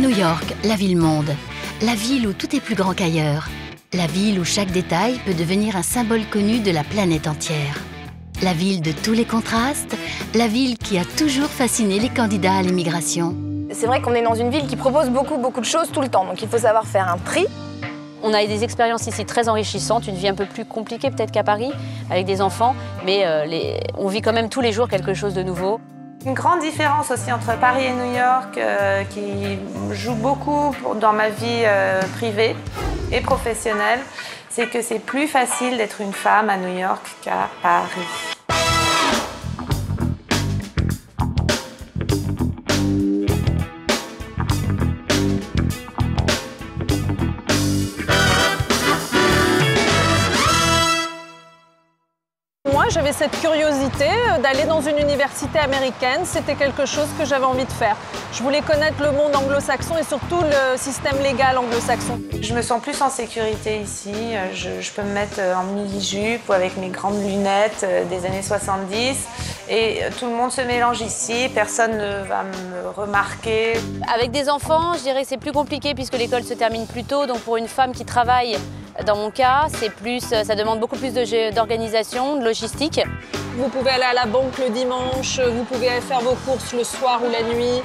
New York, la ville-monde. La ville où tout est plus grand qu'ailleurs. La ville où chaque détail peut devenir un symbole connu de la planète entière. La ville de tous les contrastes, la ville qui a toujours fasciné les candidats à l'immigration. C'est vrai qu'on est dans une ville qui propose beaucoup de choses tout le temps, donc il faut savoir faire un tri. On a des expériences ici très enrichissantes, une vie un peu plus compliquée peut-être qu'à Paris, avec des enfants, mais on vit quand même tous les jours quelque chose de nouveau. Une grande différence aussi entre Paris et New York qui joue beaucoup dans ma vie privée et professionnelle, c'est que c'est plus facile d'être une femme à New York qu'à Paris. Moi, j'avais cette curiosité d'aller dans une université américaine. C'était quelque chose que j'avais envie de faire. Je voulais connaître le monde anglo-saxon et surtout le système légal anglo-saxon. Je me sens plus en sécurité ici. Je peux me mettre en mini-jupe ou avec mes grandes lunettes des années 70. Et tout le monde se mélange ici, personne ne va me remarquer. Avec des enfants, je dirais que c'est plus compliqué puisque l'école se termine plus tôt. Donc pour une femme qui travaille, dans mon cas, ça demande beaucoup plus d'organisation, de logistique. Vous pouvez aller à la banque le dimanche, vous pouvez aller faire vos courses le soir ou la nuit.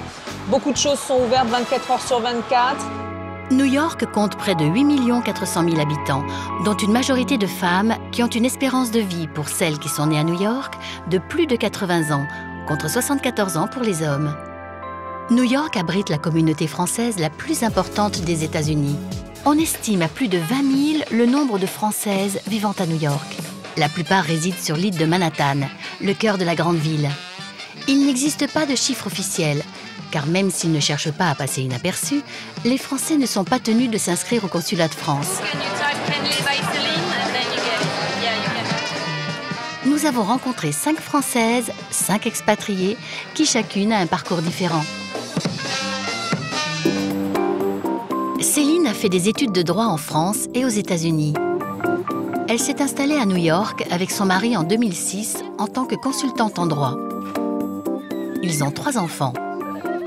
Beaucoup de choses sont ouvertes 24 heures sur 24. New York compte près de 8 400 000 habitants, dont une majorité de femmes qui ont une espérance de vie pour celles qui sont nées à New York de plus de 80 ans, contre 74 ans pour les hommes. New York abrite la communauté française la plus importante des États-Unis. On estime à plus de 20 000 le nombre de Françaises vivant à New York. La plupart résident sur l'île de Manhattan, le cœur de la grande ville. Il n'existe pas de chiffre officiel, car même s'ils ne cherchent pas à passer inaperçus, les Français ne sont pas tenus de s'inscrire au consulat de France. Nous avons rencontré 5 Françaises, 5 expatriées, qui chacune a un parcours différent. Céline a fait des études de droit en France et aux États-Unis. Elle s'est installée à New York avec son mari en 2006 en tant que consultante en droit. Ils ont 3 enfants.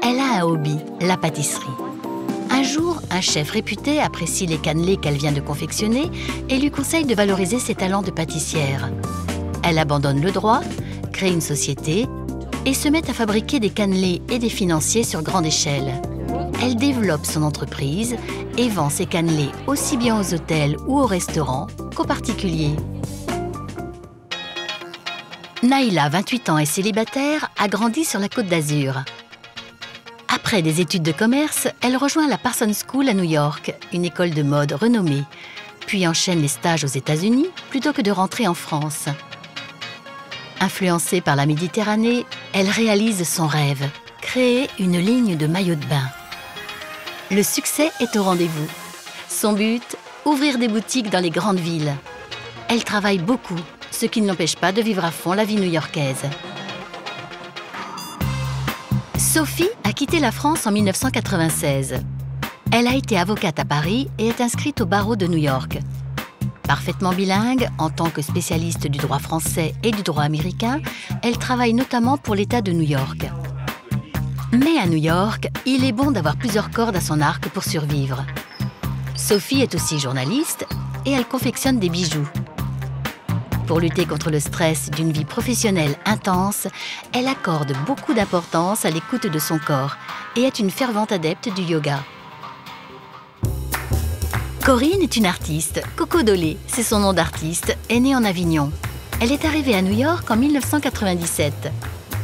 Elle a un hobby, la pâtisserie. Un jour, un chef réputé apprécie les cannelés qu'elle vient de confectionner et lui conseille de valoriser ses talents de pâtissière. Elle abandonne le droit, crée une société et se met à fabriquer des cannelés et des financiers sur grande échelle. Elle développe son entreprise et vend ses cannelés aussi bien aux hôtels ou aux restaurants qu'aux particuliers. Naïla, 28 ans et célibataire, a grandi sur la Côte d'Azur. Après des études de commerce, elle rejoint la Parsons School à New York, une école de mode renommée, puis enchaîne les stages aux États-Unis plutôt que de rentrer en France. Influencée par la Méditerranée, elle réalise son rêve, créer une ligne de maillots de bain. Le succès est au rendez-vous. Son but, ouvrir des boutiques dans les grandes villes. Elle travaille beaucoup, ce qui ne l'empêche pas de vivre à fond la vie new-yorkaise. Sophie a quitté la France en 1996. Elle a été avocate à Paris et est inscrite au barreau de New York. Parfaitement bilingue, en tant que spécialiste du droit français et du droit américain, elle travaille notamment pour l'État de New York. Mais à New York, il est bon d'avoir plusieurs cordes à son arc pour survivre. Sophie est aussi journaliste et elle confectionne des bijoux. Pour lutter contre le stress d'une vie professionnelle intense, elle accorde beaucoup d'importance à l'écoute de son corps et est une fervente adepte du yoga. Corinne est une artiste. Coco Dolé, c'est son nom d'artiste, est née en Avignon. Elle est arrivée à New York en 1997.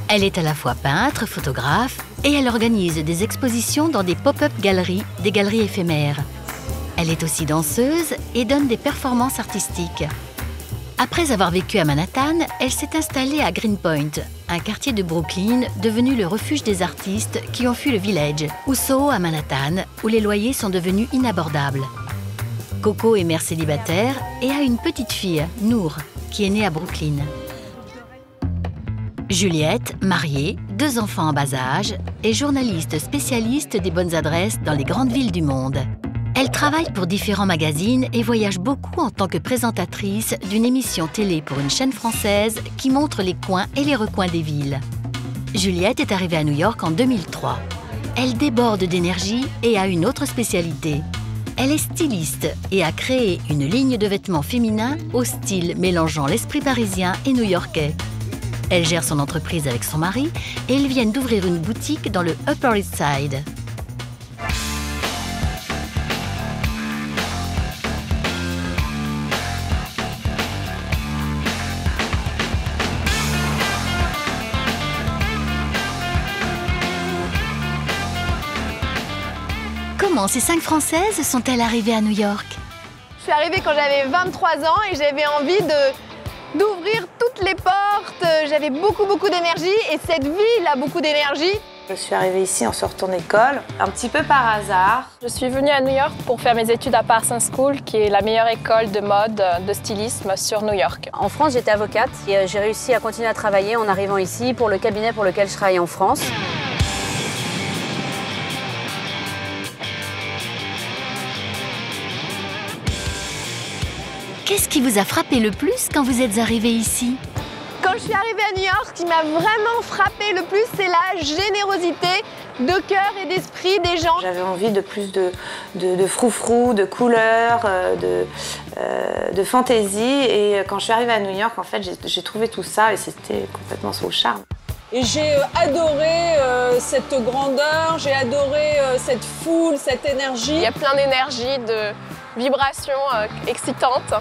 Elle est à la fois peintre, photographe et elle organise des expositions dans des pop-up galeries, des galeries éphémères. Elle est aussi danseuse et donne des performances artistiques. Après avoir vécu à Manhattan, elle s'est installée à Greenpoint, un quartier de Brooklyn devenu le refuge des artistes qui ont fui le Village, ou Soho à Manhattan, où les loyers sont devenus inabordables. Coco est mère célibataire et a une petite fille, Nour, qui est née à Brooklyn. Juliette, mariée, 2 enfants en bas âge, est journaliste spécialiste des bonnes adresses dans les grandes villes du monde. Elle travaille pour différents magazines et voyage beaucoup en tant que présentatrice d'une émission télé pour une chaîne française qui montre les coins et les recoins des villes. Juliette est arrivée à New York en 2003. elle déborde d'énergie et a une autre spécialité. Elle est styliste et a créé une ligne de vêtements féminins au style mélangeant l'esprit parisien et new-yorkais. Elle gère son entreprise avec son mari et ils viennent d'ouvrir une boutique dans le Upper East Side. Comment ces 5 Françaises sont-elles arrivées à New York? Je suis arrivée quand j'avais 23 ans et j'avais envie d'ouvrir toutes les portes. J'avais beaucoup d'énergie et cette ville a beaucoup d'énergie. Je suis arrivée ici en sortant d'école, un petit peu par hasard. Je suis venue à New York pour faire mes études à Parsons School, qui est la meilleure école de mode, de stylisme sur New York. En France, j'étais avocate et j'ai réussi à continuer à travailler en arrivant ici pour le cabinet pour lequel je travaille en France. Qu'est-ce qui vous a frappé le plus quand vous êtes arrivée ici? Quand je suis arrivée à New York, ce qui m'a vraiment frappé le plus, c'est la générosité de cœur et d'esprit des gens. J'avais envie de plus de froufrou, de couleurs, de fantaisie. Et quand je suis arrivée à New York, en fait, j'ai trouvé tout ça et c'était complètement sous le charme. Et j'ai adoré cette grandeur, j'ai adoré cette foule, cette énergie. Il y a plein d'énergie, de vibrations excitantes.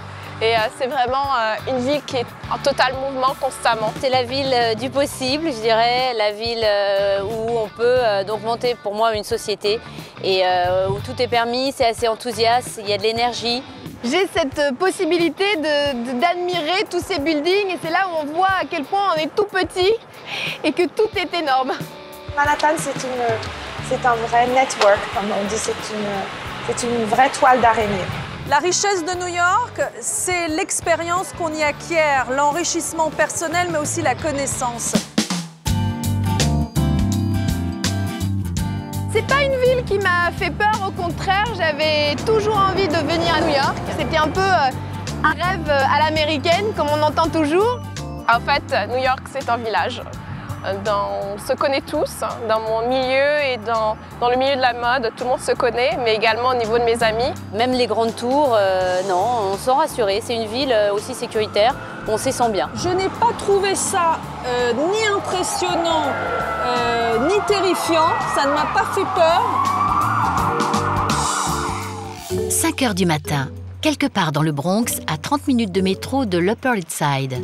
Et c'est vraiment une ville qui est en total mouvement constamment. C'est la ville du possible, je dirais, la ville où on peut donc monter pour moi une société et où tout est permis, c'est assez enthousiaste, il y a de l'énergie. J'ai cette possibilité d'admirer tous ces buildings et c'est là où on voit à quel point on est tout petit et que tout est énorme. Manhattan, c'est un vrai network, comme on dit, c'est une vraie toile d'araignée. La richesse de New York, c'est l'expérience qu'on y acquiert, l'enrichissement personnel, mais aussi la connaissance. C'est pas une ville qui m'a fait peur, au contraire, j'avais toujours envie de venir à New York. C'était un peu un rêve à l'américaine, comme on entend toujours. En fait, New York, c'est un village. On se connaît tous, dans mon milieu et dans le milieu de la mode, tout le monde se connaît, mais également au niveau de mes amis. Même les grandes tours, non, on se sent rassuré. C'est une ville aussi sécuritaire, on s'y sent bien. Je n'ai pas trouvé ça ni impressionnant, ni terrifiant. Ça ne m'a pas fait peur. 5 heures du matin, quelque part dans le Bronx, à 30 minutes de métro de l'Upper East Side.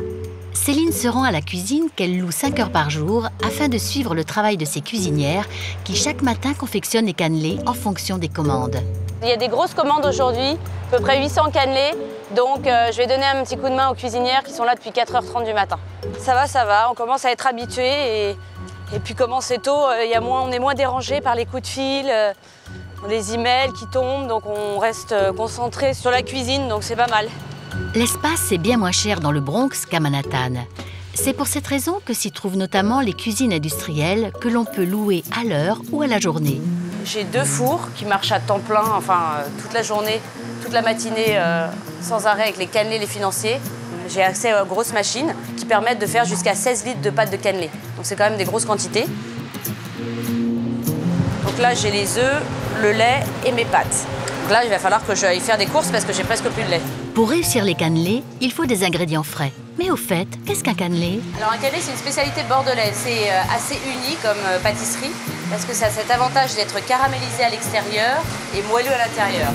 Céline se rend à la cuisine qu'elle loue 5 heures par jour afin de suivre le travail de ses cuisinières qui chaque matin confectionnent les cannelés en fonction des commandes. Il y a des grosses commandes aujourd'hui, à peu près 800 cannelés, donc je vais donner un petit coup de main aux cuisinières qui sont là depuis 4h30 du matin. Ça va, on commence à être habitués et puis comme c'est tôt, on est moins dérangé par les coups de fil, les emails qui tombent, donc on reste concentré sur la cuisine, donc c'est pas mal. L'espace est bien moins cher dans le Bronx qu'à Manhattan. C'est pour cette raison que s'y trouvent notamment les cuisines industrielles que l'on peut louer à l'heure ou à la journée. J'ai 2 fours qui marchent à temps plein, toute la journée, toute la matinée, sans arrêt avec les cannelés, les financiers. J'ai accès aux grosses machines qui permettent de faire jusqu'à 16 litres de pâte de cannelé. Donc c'est quand même des grosses quantités. Donc là, j'ai les œufs, le lait et mes pâtes. Donc là, il va falloir que j'aille faire des courses parce que j'ai presque plus de lait. Pour réussir les cannelés, il faut des ingrédients frais. Mais au fait, qu'est-ce qu'un cannelé? Alors un cannelé, c'est une spécialité bordelaise. C'est assez unique comme pâtisserie parce que ça a cet avantage d'être caramélisé à l'extérieur et moelleux à l'intérieur.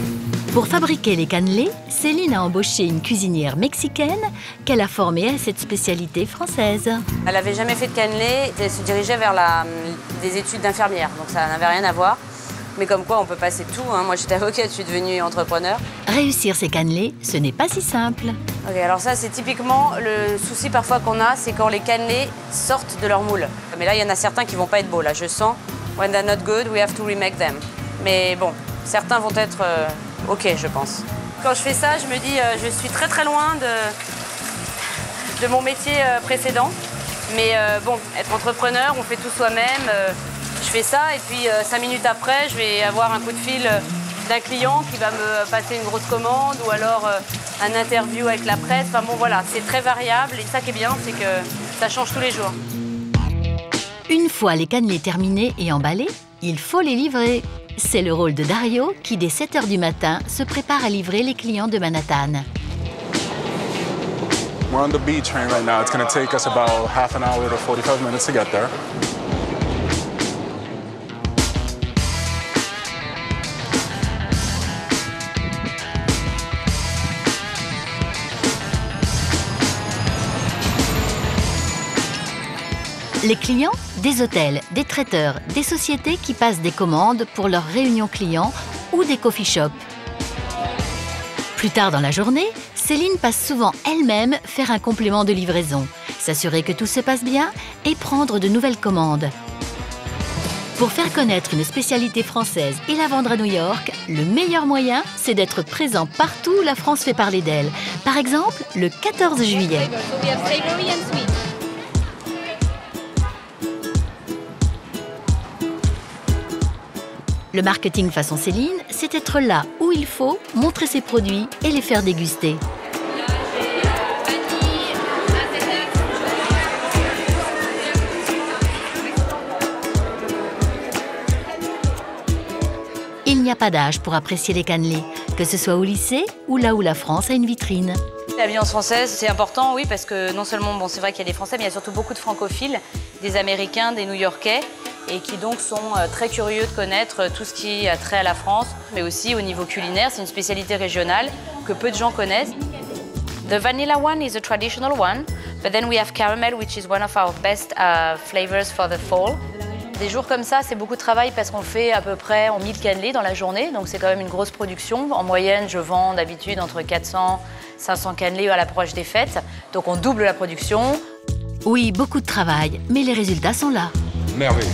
Pour fabriquer les cannelés, Céline a embauché une cuisinière mexicaine qu'elle a formée à cette spécialité française. Elle n'avait jamais fait de cannelé, elle se dirigeait vers des études d'infirmière, donc ça n'avait rien à voir. Mais comme quoi, on peut passer tout. Moi, j'étais avocate, je suis devenue entrepreneur. Réussir ces cannelés, ce n'est pas si simple. Ok, alors ça, c'est typiquement le souci parfois qu'on a, c'est quand les cannelés sortent de leur moule. Mais là, il y en a certains qui vont pas être beaux. Là, je sens, when they're not good, we have to remake them. Mais bon, certains vont être ok, je pense. Quand je fais ça, je me dis, je suis très très loin de mon métier précédent. Mais bon, être entrepreneur, on fait tout soi-même. Je fais ça et puis 5 minutes après, je vais avoir un coup de fil d'un client qui va me passer une grosse commande ou alors un interview avec la presse. Enfin bon, voilà, c'est très variable et ça qui est bien, c'est que ça change tous les jours. Une fois les cannelés terminés et emballés, il faut les livrer. C'est le rôle de Dario qui, dès 7 h du matin, se prépare à livrer les clients de Manhattan. We're on the B train right now. It's going to take us about half an hour to 45 minutes to get there. Les clients, des hôtels, des traiteurs, des sociétés qui passent des commandes pour leurs réunions clients ou des coffee shops. Plus tard dans la journée, Céline passe souvent elle-même faire un complément de livraison, s'assurer que tout se passe bien et prendre de nouvelles commandes. Pour faire connaître une spécialité française et la vendre à New York, le meilleur moyen, c'est d'être présent partout où la France fait parler d'elle. Par exemple, le 14 juillet. Le marketing façon Céline, c'est être là où il faut, montrer ses produits et les faire déguster. Il n'y a pas d'âge pour apprécier les cannelés, que ce soit au lycée ou là où la France a une vitrine. L'ambiance française, c'est important, oui, parce que non seulement, bon, c'est vrai qu'il y a des Français, mais il y a surtout beaucoup de francophiles, des Américains, des New-Yorkais, et qui donc sont très curieux de connaître tout ce qui a trait à la France, mais aussi au niveau culinaire. C'est une spécialité régionale que peu de gens connaissent. The vanilla one is a traditional one, but then we have caramel, which is one of our best flavors for the fall. Des jours comme ça, c'est beaucoup de travail parce qu'on fait à peu près 1000 cannelés dans la journée, donc c'est quand même une grosse production. En moyenne, je vends d'habitude entre 400 et 500 cannelés à l'approche des fêtes, donc on double la production. Oui, beaucoup de travail, mais les résultats sont là. Merveilleux.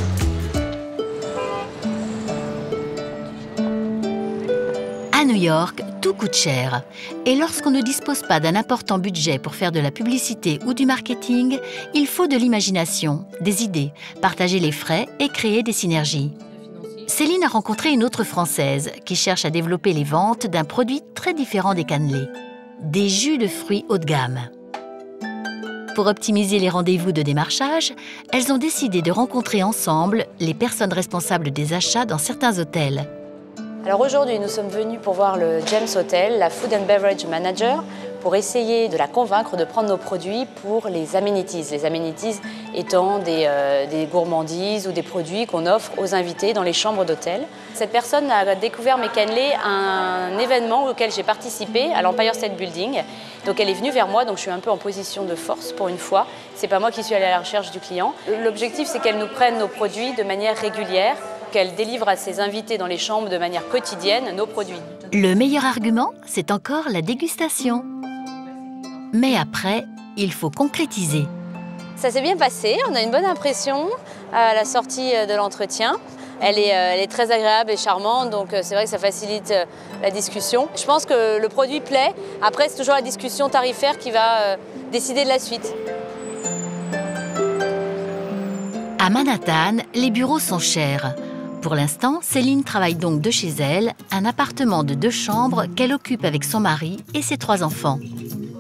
À New York, tout coûte cher. Et lorsqu'on ne dispose pas d'un important budget pour faire de la publicité ou du marketing, il faut de l'imagination, des idées, partager les frais et créer des synergies. Céline a rencontré une autre Française qui cherche à développer les ventes d'un produit très différent des cannelés, des jus de fruits haut de gamme. Pour optimiser les rendez-vous de démarchage, elles ont décidé de rencontrer ensemble les personnes responsables des achats dans certains hôtels. Alors aujourd'hui, nous sommes venus pour voir le James Hotel, la Food and Beverage Manager, pour essayer de la convaincre de prendre nos produits pour les amenities. Les amenities étant des gourmandises ou des produits qu'on offre aux invités dans les chambres d'hôtel. Cette personne a découvert mes cannelés à un événement auquel j'ai participé à l'Empire State Building. Donc elle est venue vers moi, donc je suis un peu en position de force pour une fois. C'est pas moi qui suis allée à la recherche du client. L'objectif, c'est qu'elle nous prenne nos produits de manière régulière, qu'elle délivre à ses invités dans les chambres de manière quotidienne nos produits. Le meilleur argument, c'est encore la dégustation. Mais après, il faut concrétiser. Ça s'est bien passé, on a une bonne impression à la sortie de l'entretien. Elle est très agréable et charmante, donc c'est vrai que ça facilite la discussion. Je pense que le produit plaît. Après, c'est toujours la discussion tarifaire qui va décider de la suite. À Manhattan, les bureaux sont chers. Pour l'instant, Céline travaille donc de chez elle, un appartement de 2 chambres qu'elle occupe avec son mari et ses 3 enfants.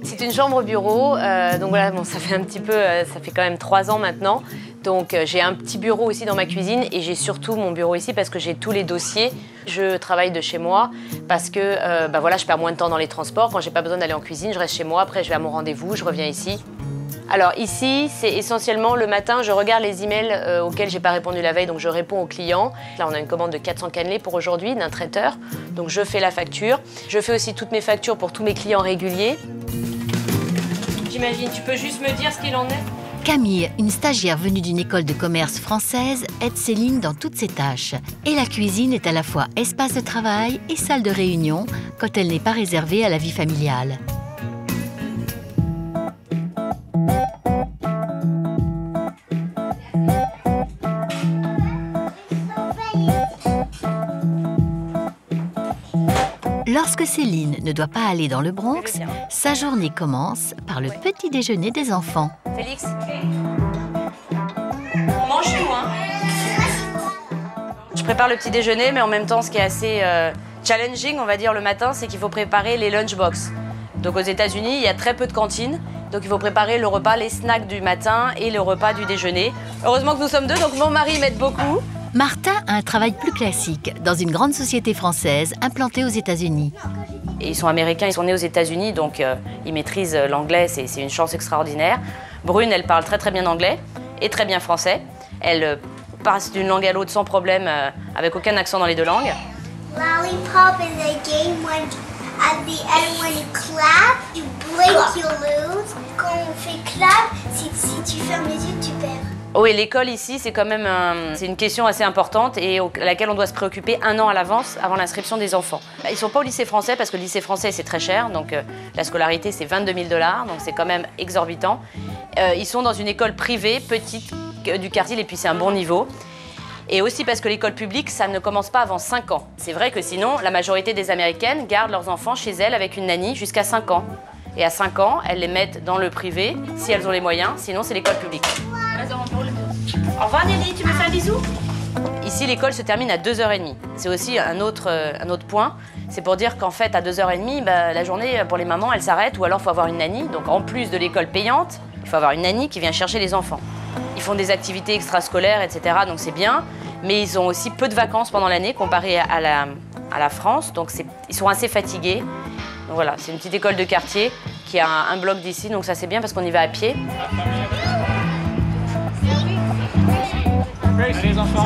C'est une chambre-bureau, donc voilà, bon, ça fait un petit peu, ça fait quand même 3 ans maintenant. Donc j'ai un petit bureau aussi dans ma cuisine et j'ai surtout mon bureau ici parce que j'ai tous les dossiers. Je travaille de chez moi parce que voilà, je perds moins de temps dans les transports. Quand j'ai pas besoin d'aller en cuisine, je reste chez moi. Après, je vais à mon rendez-vous, je reviens ici. Alors ici, c'est essentiellement le matin, je regarde les emails auxquels j'ai pas répondu la veille, donc je réponds aux clients. Là, on a une commande de 400 cannelés pour aujourd'hui d'un traiteur, donc je fais la facture. Je fais aussi toutes mes factures pour tous mes clients réguliers. J'imagine, tu peux juste me dire ce qu'il en est ? Camille, une stagiaire venue d'une école de commerce française, aide Céline dans toutes ses tâches. Et la cuisine est à la fois espace de travail et salle de réunion quand elle n'est pas réservée à la vie familiale. Lorsque Céline ne doit pas aller dans le Bronx, sa journée commence par le petit déjeuner des enfants. Félix, on mange tout, hein? Je prépare le petit déjeuner, mais en même temps, ce qui est assez challenging, on va dire, le matin, c'est qu'il faut préparer les lunchbox. Donc aux États-Unis, il y a très peu de cantines, donc il faut préparer le repas, les snacks du matin et le repas du déjeuner. Heureusement que nous sommes 2, donc mon mari m'aide beaucoup. Martin a un travail plus classique dans une grande société française implantée aux États-Unis. Et ils sont américains, ils sont nés aux États-Unis, donc ils maîtrisent l'anglais, c'est une chance extraordinaire. Brune, elle parle très bien anglais et très bien français. Elle passe d'une langue à l'autre sans problème, avec aucun accent dans les deux langues. Lollipop is a game when at the end when you clap, you blink, you lose. Quand on fait clap, si tu fermes les yeux, tu perds. Oui, l'école ici, c'est quand même c'est une question assez importante et à laquelle on doit se préoccuper 1 an à l'avance avant l'inscription des enfants. Ils ne sont pas au lycée français parce que le lycée français, c'est très cher. Donc la scolarité, c'est 22 000 $, donc c'est quand même exorbitant. Ils sont dans une école privée, petite, du quartier, et puis c'est un bon niveau. Et aussi parce que l'école publique, ça ne commence pas avant 5 ans. C'est vrai que sinon, la majorité des Américaines gardent leurs enfants chez elles avec une nanny jusqu'à 5 ans. Et à 5 ans, elles les mettent dans le privé, si elles ont les moyens, sinon c'est l'école publique. Au revoir Nelly, tu me fais un bisou? Ici, l'école se termine à 2h30. C'est aussi un autre point. C'est pour dire qu'en fait, à 2h30, la journée, pour les mamans, elle s'arrête. Ou alors, il faut avoir une nanny. Donc, en plus de l'école payante, il faut avoir une nanny qui vient chercher les enfants. Ils font des activités extrascolaires, etc. Donc, c'est bien. Mais ils ont aussi peu de vacances pendant l'année comparé à la France. Donc, ils sont assez fatigués. Donc, voilà, c'est une petite école de quartier qui a un bloc d'ici. Donc, ça, c'est bien parce qu'on y va à pied. Les enfants.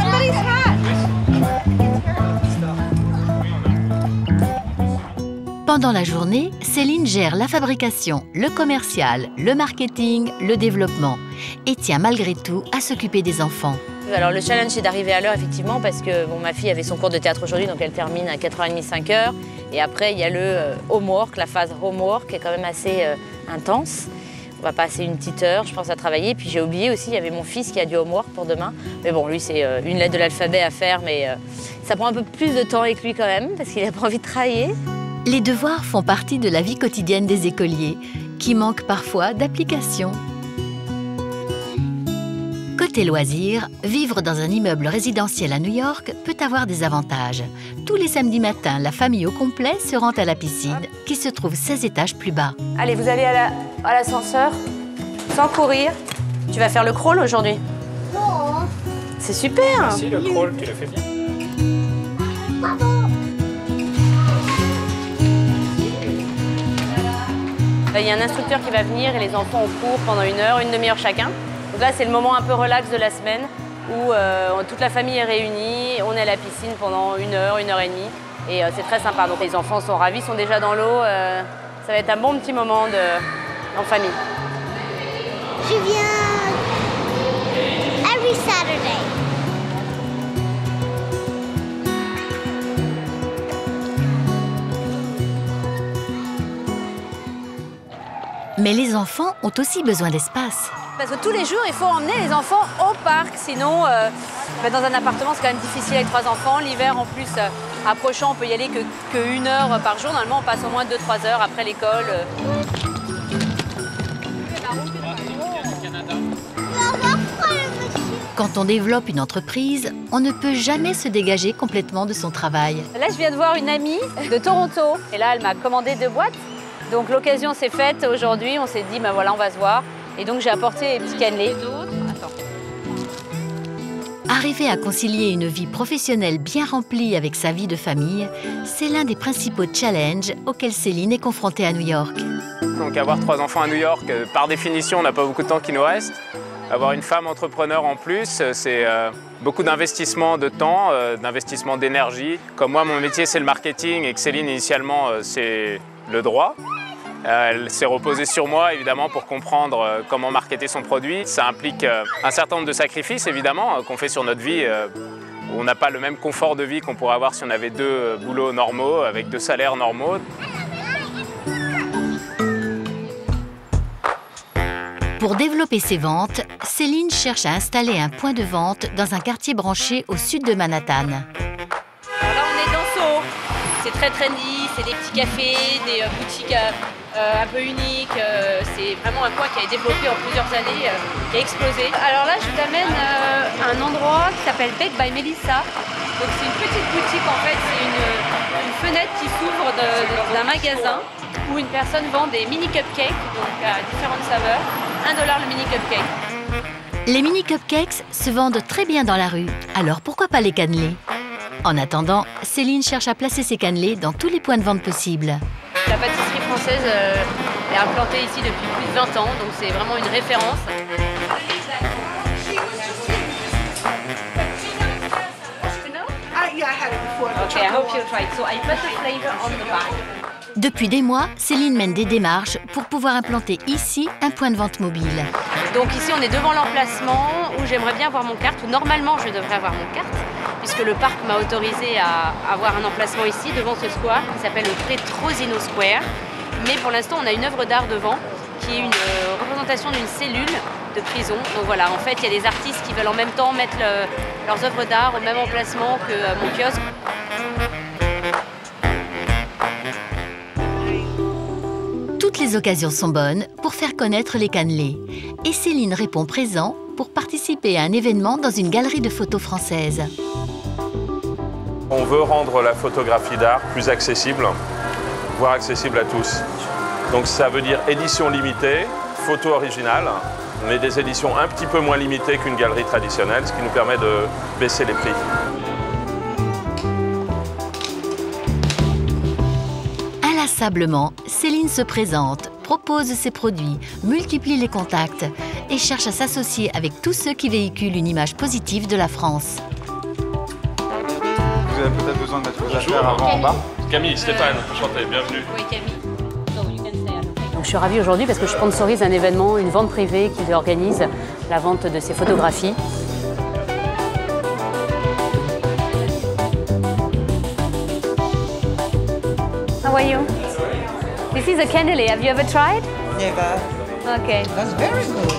Pendant la journée, Céline gère la fabrication, le commercial, le marketing, le développement et tient malgré tout à s'occuper des enfants. Alors le challenge, c'est d'arriver à l'heure, effectivement, parce que ma fille avait son cours de théâtre aujourd'hui, donc elle termine à 4h30, 5h. Et après, il y a le homework, la phase homework, qui est quand même assez intense. On va passer une petite heure, je pense, à travailler. Puis j'ai oublié aussi, il y avait mon fils qui a du homework pour demain. Mais bon, lui, c'est une lettre de l'alphabet à faire, mais ça prend un peu plus de temps avec lui quand même, parce qu'il n'a pas envie de travailler. Les devoirs font partie de la vie quotidienne des écoliers, qui manquent parfois d'application. Côté loisirs, vivre dans un immeuble résidentiel à New York peut avoir des avantages. Tous les samedis matins, la famille au complet se rend à la piscine, qui se trouve 16 étages plus bas. Allez, vous allez à l'ascenseur, sans courir. Tu vas faire le crawl aujourd'hui? Non. C'est super. Si, le crawl, tu le fais bien. Il y a un instructeur qui va venir et les enfants ont cours pendant 1 heure, 1 demi-heure chacun. Donc là, c'est le moment un peu relax de la semaine où toute la famille est réunie, on est à la piscine pendant 1 heure, 1 heure et demie. Et c'est très sympa. Donc les enfants sont ravis, sont déjà dans l'eau. Ça va être un bon petit moment en famille. Je viens every Saturday. Mais les enfants ont aussi besoin d'espace. Parce que tous les jours, il faut emmener les enfants au parc. Sinon, dans un appartement, c'est quand même difficile avec 3 enfants. L'hiver, en plus, approchant, on peut y aller que 1 heure par jour. Normalement, on passe au moins 2-3 heures après l'école. Quand on développe une entreprise, on ne peut jamais se dégager complètement de son travail. Là, je viens de voir une amie de Toronto. Et là, elle m'a commandé 2 boîtes. Donc l'occasion s'est faite aujourd'hui. On s'est dit, voilà, on va se voir. Et donc j'ai apporté les petits cannelés. Arriver à concilier une vie professionnelle bien remplie avec sa vie de famille, c'est l'un des principaux challenges auxquels Céline est confrontée à New York. Donc avoir 3 enfants à New York, par définition, on n'a pas beaucoup de temps qui nous reste. Avoir une femme entrepreneur en plus, c'est beaucoup d'investissement de temps, d'investissement d'énergie. Comme moi, mon métier, c'est le marketing et que Céline, initialement, c'est le droit. Elle s'est reposée sur moi, évidemment, pour comprendre comment marketer son produit. Ça implique un certain nombre de sacrifices, évidemment, qu'on fait sur notre vie. Où on n'a pas le même confort de vie qu'on pourrait avoir si on avait 2 boulots normaux, avec 2 salaires normaux. Pour développer ses ventes, Céline cherche à installer un point de vente dans un quartier branché au sud de Manhattan. Alors là, on est dans Soho. C'est très trendy, c'est des petits cafés, des boutiques un peu uniques. C'est vraiment un coin qui a été développé en plusieurs années, qui a explosé. Alors là, je t'amène à un endroit qui s'appelle Baked by Melissa. Donc c'est une petite boutique, en fait, c'est une fenêtre qui s'ouvre d'un magasin où une personne vend des mini cupcakes, donc à différentes saveurs. $1 le mini cupcake. Les mini cupcakes se vendent très bien dans la rue, alors pourquoi pas les cannelés? En attendant, Céline cherche à placer ses cannelés dans tous les points de vente possibles. La pâtisserie française est implantée ici depuis plus de 20 ans, donc c'est vraiment une référence. Okay, I hope you'll try it. So I put the flavor on the back. Depuis des mois, Céline mène des démarches pour pouvoir implanter ici un point de vente mobile. Donc ici, on est devant l'emplacement où j'aimerais bien avoir mon kart, où normalement je devrais avoir mon kart, puisque le parc m'a autorisé à avoir un emplacement ici, devant ce square, qui s'appelle le Petrosino Square. Mais pour l'instant, on a une œuvre d'art devant, qui est une représentation d'une cellule de prison. Donc voilà, en fait, il y a des artistes qui veulent en même temps mettre leurs œuvres d'art au même emplacement que mon kiosque. Toutes les occasions sont bonnes pour faire connaître les cannelés. Et Céline répond présent pour participer à un événement dans une galerie de photos française. On veut rendre la photographie d'art plus accessible, voire accessible à tous. Donc ça veut dire édition limitée, photo originale, mais des éditions un petit peu moins limitées qu'une galerie traditionnelle, ce qui nous permet de baisser les prix. Inlassablement, Céline se présente, propose ses produits, multiplie les contacts et cherche à s'associer avec tous ceux qui véhiculent une image positive de la France. Vous avez peut-être besoin de mettre vos affaires avant en bas. Camille, Stéphane, enchanté, bienvenue. Oui, Camille. Donc, je suis ravie aujourd'hui parce que je sponsorise un événement, une vente privée qui organise la vente de ces photographies. How are you? This is a cannelé. Have you ever tried? Never. Okay. That's very good.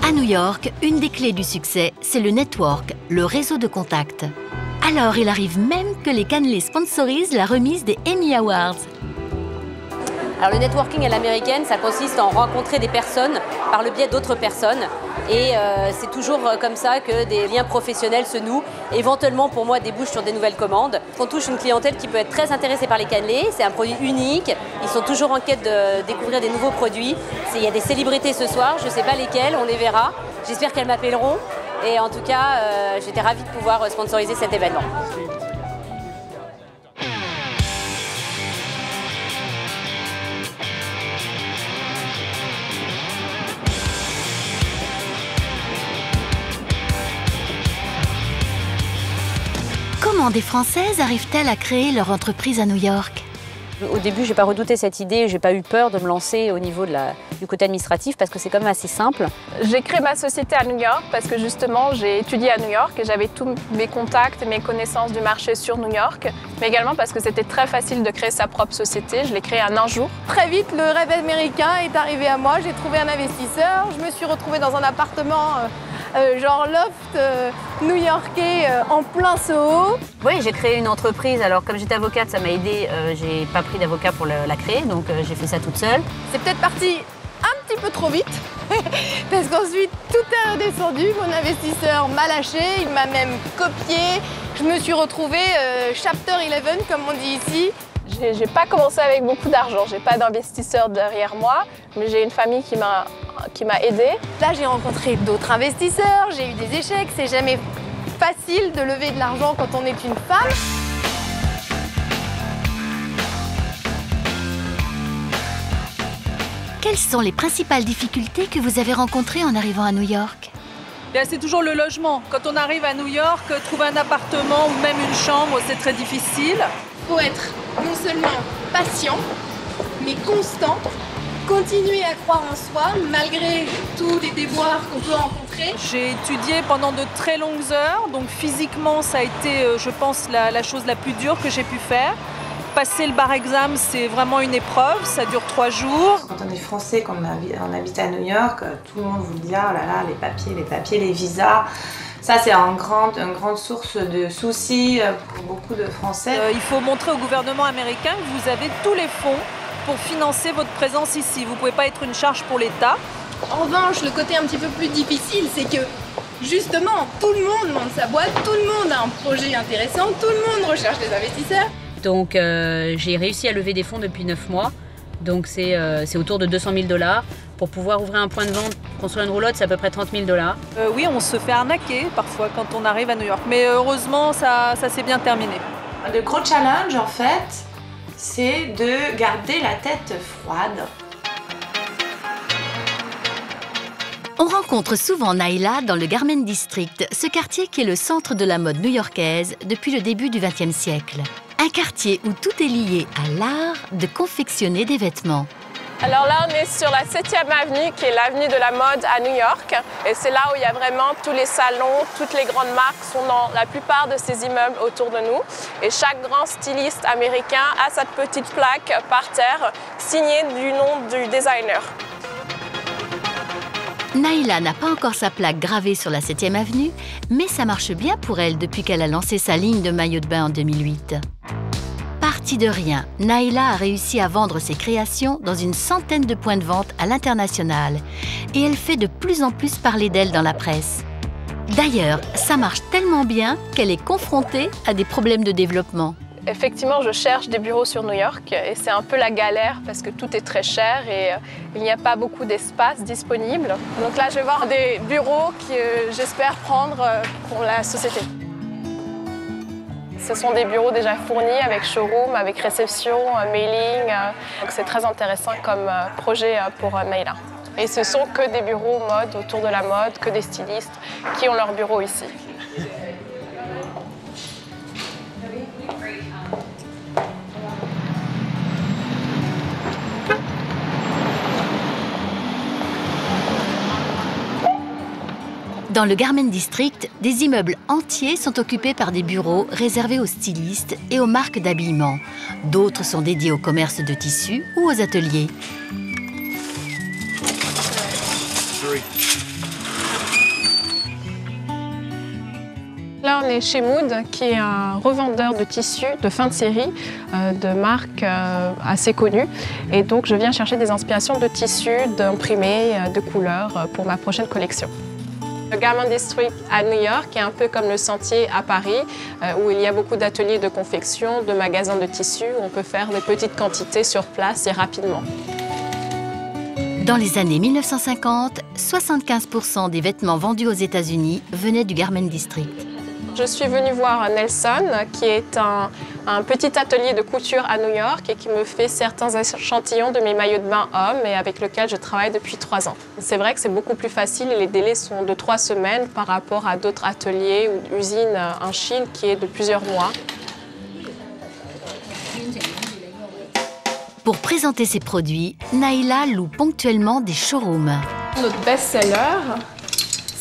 À New York, une des clés du succès, c'est le network, le réseau de contacts. Alors, il arrive même que les cannelés sponsorisent la remise des Emmy Awards. Alors le networking à l'américaine, ça consiste à rencontrer des personnes par le biais d'autres personnes. Et c'est toujours comme ça que des liens professionnels se nouent. Éventuellement, pour moi, débouchent sur des nouvelles commandes. On touche une clientèle qui peut être très intéressée par les cannelés. C'est un produit unique. Ils sont toujours en quête de découvrir des nouveaux produits. Il y a des célébrités ce soir. Je ne sais pas lesquelles, on les verra. J'espère qu'elles m'appelleront. Et en tout cas, j'étais ravie de pouvoir sponsoriser cet événement. Comment des Françaises arrivent-elles à créer leur entreprise à New York? Au début, je n'ai pas redouté cette idée, je n'ai pas eu peur de me lancer au niveau du côté administratif parce que c'est quand même assez simple. J'ai créé ma société à New York parce que justement, j'ai étudié à New York et j'avais tous mes contacts et mes connaissances du marché sur New York, mais également parce que c'était très facile de créer sa propre société. Je l'ai créée en un jour. Très vite, le rêve américain est arrivé à moi. J'ai trouvé un investisseur. Je me suis retrouvée dans un appartement genre loft new-yorkais en plein Soho. Oui, j'ai créé une entreprise. Alors, comme j'étais avocate, ça m'a aidée. J'ai pas pris d'avocat pour la créer, donc j'ai fait ça toute seule. C'est peut-être parti un petit peu trop vite, parce qu'ensuite, tout est redescendu. Mon investisseur m'a lâché, il m'a même copié. Je me suis retrouvée chapter 11, comme on dit ici. J'ai pas commencé avec beaucoup d'argent, j'ai pas d'investisseur derrière moi, mais j'ai une famille qui m'a aidée. Là, j'ai rencontré d'autres investisseurs, j'ai eu des échecs. C'est jamais facile de lever de l'argent quand on est une femme. Quelles sont les principales difficultés que vous avez rencontrées en arrivant à New York? C'est toujours le logement. Quand on arrive à New York, trouver un appartement ou même une chambre, c'est très difficile. Il faut être non seulement patient, mais constant. Continuer à croire en soi, malgré tous les déboires qu'on peut rencontrer. J'ai étudié pendant de très longues heures, donc physiquement, ça a été, je pense, la chose la plus dure que j'ai pu faire. Passer le bar exam, c'est vraiment une épreuve, ça dure 3 jours. Quand on est français, quand on habite à New York, tout le monde vous dit « Ah là là, les papiers, les visas ». Ça, c'est une grande source de soucis pour beaucoup de Français. Il faut montrer au gouvernement américain que vous avez tous les fonds pour financer votre présence ici. Vous ne pouvez pas être une charge pour l'État. En revanche, le côté un petit peu plus difficile, c'est que justement, tout le monde monte sa boîte, tout le monde a un projet intéressant, tout le monde recherche des investisseurs. Donc j'ai réussi à lever des fonds depuis 9 mois. Donc c'est autour de 200 000 $. Pour pouvoir ouvrir un point de vente, construire une roulotte, c'est à peu près 30 000 $. Oui, on se fait arnaquer parfois quand on arrive à New York. Mais heureusement, ça s'est bien terminé. Le gros challenge, en fait, c'est de garder la tête froide. On rencontre souvent Naila dans le Garment District, ce quartier qui est le centre de la mode new-yorkaise depuis le début du XXe siècle. Un quartier où tout est lié à l'art de confectionner des vêtements. Alors là, on est sur la 7e avenue, qui est l'avenue de la mode à New York. Et c'est là où il y a vraiment tous les salons, toutes les grandes marques sont dans la plupart de ces immeubles autour de nous. Et chaque grand styliste américain a cette petite plaque par terre, signée du nom du designer. Naila n'a pas encore sa plaque gravée sur la 7e avenue, mais ça marche bien pour elle depuis qu'elle a lancé sa ligne de maillots de bain en 2008. Partie de rien, Naila a réussi à vendre ses créations dans une centaine de points de vente à l'international et elle fait de plus en plus parler d'elle dans la presse. D'ailleurs, ça marche tellement bien qu'elle est confrontée à des problèmes de développement. Effectivement, je cherche des bureaux sur New York et c'est un peu la galère parce que tout est très cher et il n'y a pas beaucoup d'espace disponible. Donc là, je vais voir des bureaux que j'espère prendre pour la société. Ce sont des bureaux déjà fournis avec showroom, avec réception, mailing. Donc c'est très intéressant comme projet pour Naila. Et ce sont que des bureaux mode, autour de la mode, que des stylistes qui ont leur bureau ici. Dans le Garment District, des immeubles entiers sont occupés par des bureaux réservés aux stylistes et aux marques d'habillement. D'autres sont dédiés au commerce de tissus ou aux ateliers. Là, on est chez Mood, qui est un revendeur de tissus de fin de série, de marques assez connues. Et donc, je viens chercher des inspirations de tissus, d'imprimés, de couleurs pour ma prochaine collection. Le Garment District à New York est un peu comme le Sentier à Paris, où il y a beaucoup d'ateliers de confection, de magasins de tissus, où on peut faire des petites quantités sur place et rapidement. Dans les années 1950, 75% des vêtements vendus aux États-Unis venaient du Garment District. Je suis venue voir Nelson, qui est un petit atelier de couture à New York et qui me fait certains échantillons de mes maillots de bain hommes et avec lequel je travaille depuis 3 ans. C'est vrai que c'est beaucoup plus facile et les délais sont de 3 semaines par rapport à d'autres ateliers ou usines en Chine qui est de plusieurs mois. Pour présenter ses produits, Naila loue ponctuellement des showrooms. Notre best-seller,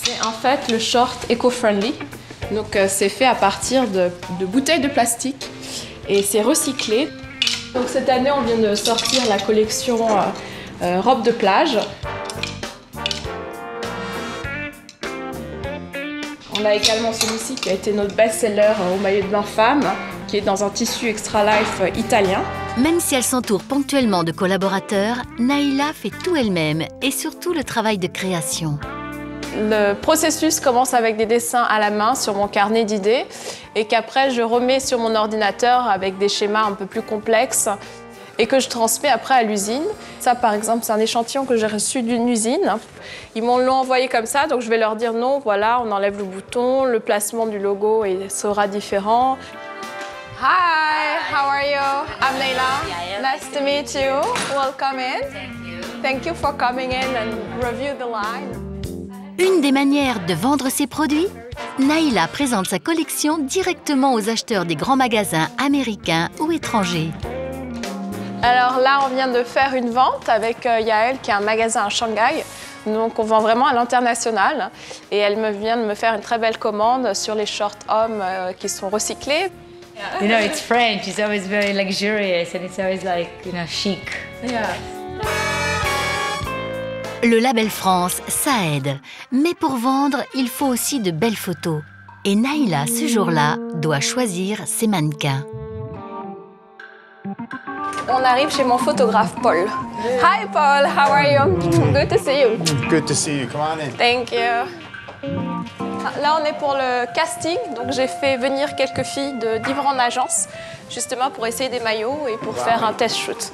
c'est en fait le short éco-friendly. Donc c'est fait à partir de bouteilles de plastique et c'est recyclé. Donc cette année, on vient de sortir la collection robe de plage. On a également celui-ci qui a été notre best-seller au maillot de bain femme, qui est dans un tissu Extra Life italien. Même si elle s'entoure ponctuellement de collaborateurs, Naila fait tout elle-même et surtout le travail de création. Le processus commence avec des dessins à la main sur mon carnet d'idées et qu'après je remets sur mon ordinateur avec des schémas un peu plus complexes et que je transmets après à l'usine. Ça par exemple, c'est un échantillon que j'ai reçu d'une usine. Ils m'ont envoyé comme ça, donc je vais leur dire non, voilà, on enlève le bouton, le placement du logo sera différent. Hi, how are you? I'm Naila. Nice to meet you. Welcome in. Thank you for coming in and review the line. Une des manières de vendre ses produits, Naila présente sa collection directement aux acheteurs des grands magasins américains ou étrangers. Alors là, on vient de faire une vente avec Yael, qui a un magasin à Shanghai. Donc on vend vraiment à l'international. Et elle vient de me faire une très belle commande sur les shorts hommes qui sont recyclés. You know, it's French. It's always very luxurious and it's always like, you know, chic. Yeah. Le label France, ça aide. Mais pour vendre, il faut aussi de belles photos. Et Naila, ce jour-là, doit choisir ses mannequins. On arrive chez mon photographe, Paul. Hi, Paul. How are you? Good to see you. Good to see you. Come on in. Thank you. Là, on est pour le casting. Donc, j'ai fait venir quelques filles d'Ivre en agence, justement pour essayer des maillots et pour faire un test shoot.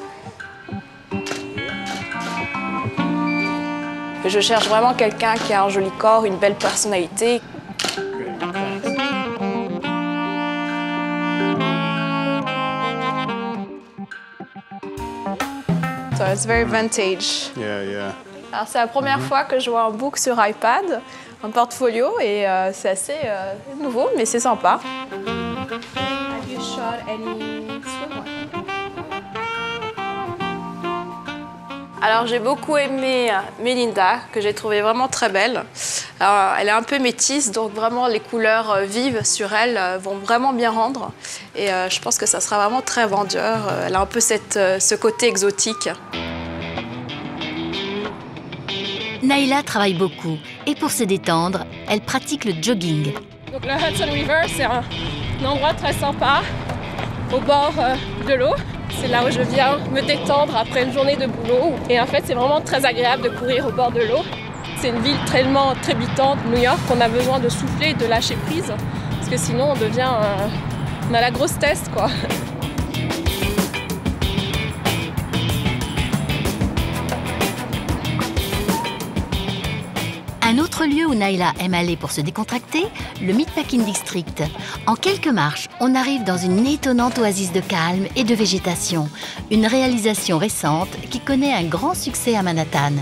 Je cherche vraiment quelqu'un qui a un joli corps, une belle personnalité. So it's very vintage. Yeah, yeah. Alors c'est la première fois que je vois un book sur iPad, un portfolio, et c'est assez nouveau, mais c'est sympa. Have you shot any swimwear? Alors j'ai beaucoup aimé Melinda, que j'ai trouvée vraiment très belle. Alors, elle est un peu métisse, donc vraiment les couleurs vives sur elle vont vraiment bien rendre. Et je pense que ça sera vraiment très vendeur. Elle a un peu ce côté exotique. Naïla travaille beaucoup et pour se détendre, elle pratique le jogging. Donc le Hudson River, c'est un endroit très sympa au bord de l'eau. C'est là où je viens me détendre après une journée de boulot. Et en fait, c'est vraiment très agréable de courir au bord de l'eau. C'est une ville tellement trépidante, New York, qu'on a besoin de souffler et de lâcher prise. Parce que sinon, on a la grosse tête, quoi. Un autre lieu où Naïla aime aller pour se décontracter, le Meatpacking District. En quelques marches, on arrive dans une étonnante oasis de calme et de végétation. Une réalisation récente qui connaît un grand succès à Manhattan.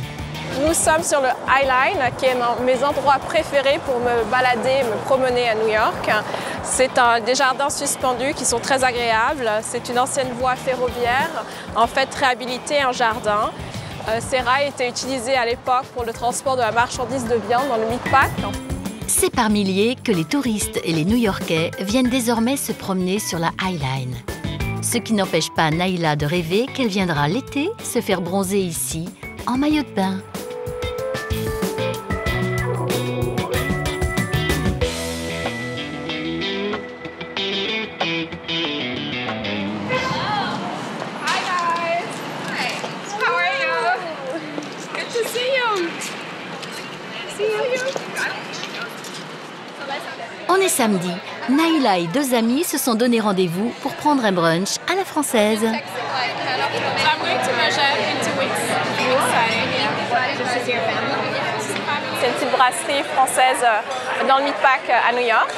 Nous sommes sur le High Line, qui est mes endroits préférés pour me balader, me promener à New York. C'est des jardins suspendus qui sont très agréables. C'est une ancienne voie ferroviaire, en fait réhabilitée en jardin. Ces rails étaient utilisés à l'époque pour le transport de la marchandise de viande dans le Meatpack. C'est par milliers que les touristes et les New-Yorkais viennent désormais se promener sur la High Line. Ce qui n'empêche pas Naïla de rêver qu'elle viendra l'été se faire bronzer ici, en maillot de bain. On est samedi. Naïla et deux amis se sont donné rendez-vous pour prendre un brunch à la française. C'est une petite brasserie française dans le Meatpack à New York.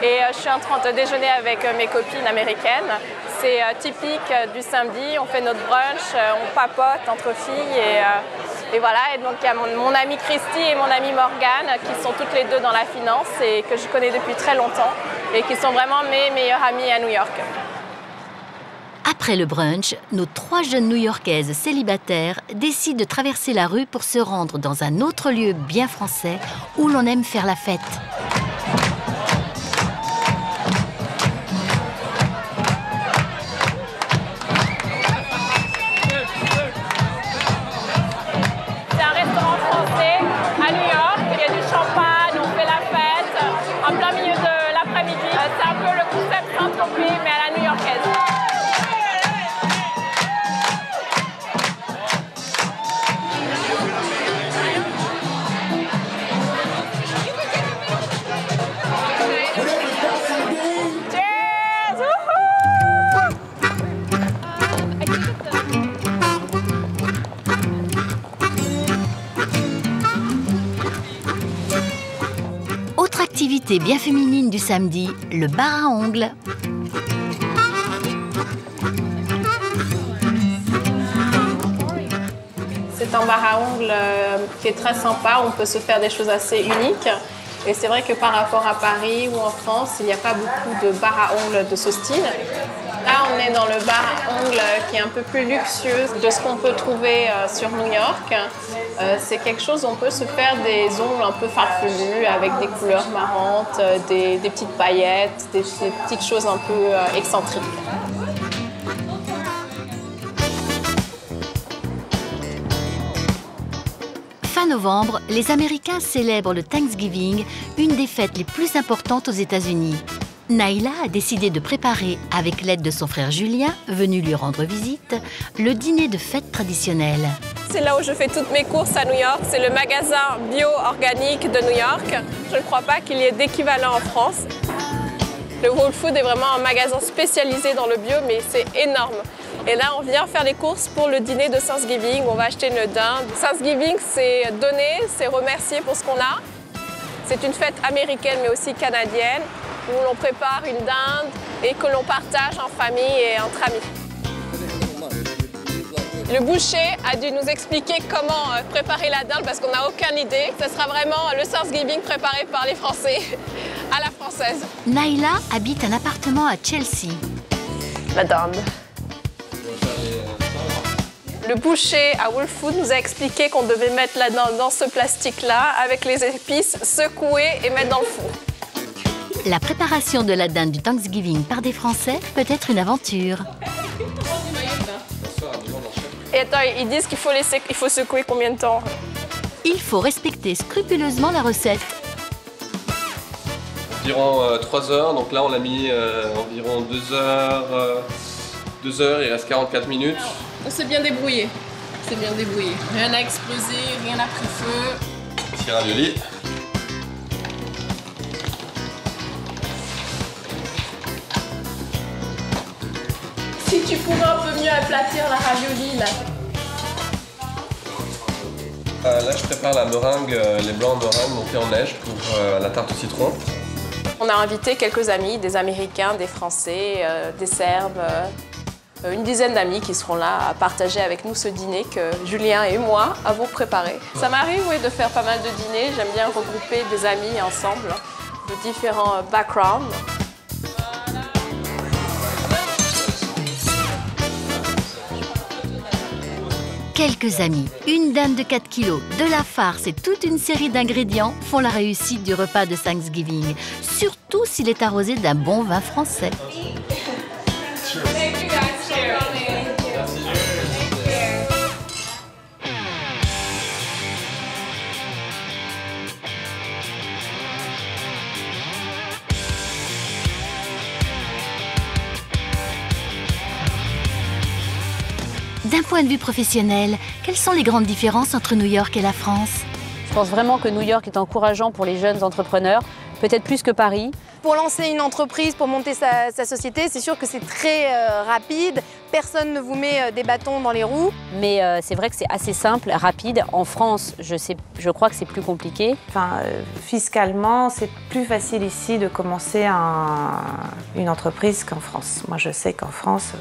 Et je suis en train de déjeuner avec mes copines américaines. C'est typique du samedi, on fait notre brunch, on papote entre filles et voilà. Et donc il y a mon amie Christy et mon amie Morgane qui sont toutes les deux dans la finance et que je connais depuis très longtemps et qui sont vraiment mes meilleures amies à New York. Après le brunch, nos trois jeunes New-Yorkaises célibataires décident de traverser la rue pour se rendre dans un autre lieu bien français où l'on aime faire la fête. C'est un restaurant français à New York. Il y a du champagne, on fait la fête en plein milieu de l'après-midi. C'est un peu le concept Saint-Tropez, mais à la new-yorkaise. Autre activité bien féminine du samedi, le bar à ongles. C'est un bar à ongles qui est très sympa, on peut se faire des choses assez uniques. Et c'est vrai que par rapport à Paris ou en France, il n'y a pas beaucoup de bars à ongles de ce style. Là, on est dans le bar à ongles qui est un peu plus luxueux de ce qu'on peut trouver sur New York. C'est quelque chose où on peut se faire des ongles un peu farfelus avec des couleurs marrantes, des petites paillettes, des petites choses un peu excentriques. Fin novembre, les Américains célèbrent le Thanksgiving, une des fêtes les plus importantes aux États-Unis. Naïla a décidé de préparer, avec l'aide de son frère Julien, venu lui rendre visite, le dîner de fête traditionnel. C'est là où je fais toutes mes courses à New York. C'est le magasin bio-organique de New York. Je ne crois pas qu'il y ait d'équivalent en France. Le Whole Foods est vraiment un magasin spécialisé dans le bio, mais c'est énorme. Et là, on vient faire les courses pour le dîner de Thanksgiving. On va acheter une dinde. Thanksgiving, c'est donner, c'est remercier pour ce qu'on a. C'est une fête américaine, mais aussi canadienne, où l'on prépare une dinde et que l'on partage en famille et entre amis. Le boucher a dû nous expliquer comment préparer la dinde parce qu'on n'a aucune idée. Ce sera vraiment le Thanksgiving préparé par les Français à la française. Naïla habite un appartement à Chelsea. La dinde. Le boucher à Whole Foods nous a expliqué qu'on devait mettre la dinde dans ce plastique-là avec les épices, secouer et mettre dans le four. La préparation de la dinde du Thanksgiving par des Français peut être une aventure. Et attends, ils disent qu'il faut secouer combien de temps? Il faut respecter scrupuleusement la recette. Environ 3 heures, donc là on l'a mis environ 2 heures. 2 heures, il reste 44 minutes. On s'est bien débrouillé. C'est bien débrouillé. Rien n'a explosé, rien n'a pris feu. Petit ravioli. Si tu pouvais un peu mieux aplatir la ravioli là. Là je prépare la meringue, les blancs de meringue montés en neige pour la tarte au citron. On a invité quelques amis, des Américains, des Français, des Serbes, une dizaine d'amis qui seront là à partager avec nous ce dîner que Julien et moi avons préparé. Ça m'arrive oui, de faire pas mal de dîners, j'aime bien regrouper des amis ensemble de différents backgrounds. Quelques amis, une dinde de 4 kilos, de la farce et toute une série d'ingrédients font la réussite du repas de Thanksgiving, surtout s'il est arrosé d'un bon vin français. D'un point de vue professionnel, quelles sont les grandes différences entre New York et la France? Je pense vraiment que New York est encourageant pour les jeunes entrepreneurs, peut-être plus que Paris. Pour lancer une entreprise, pour monter sa société, c'est sûr que c'est très rapide. Personne ne vous met des bâtons dans les roues. Mais c'est vrai que c'est assez simple, rapide. En France, je crois que c'est plus compliqué. Enfin, fiscalement, c'est plus facile ici de commencer une entreprise qu'en France. Moi, je sais qu'en France...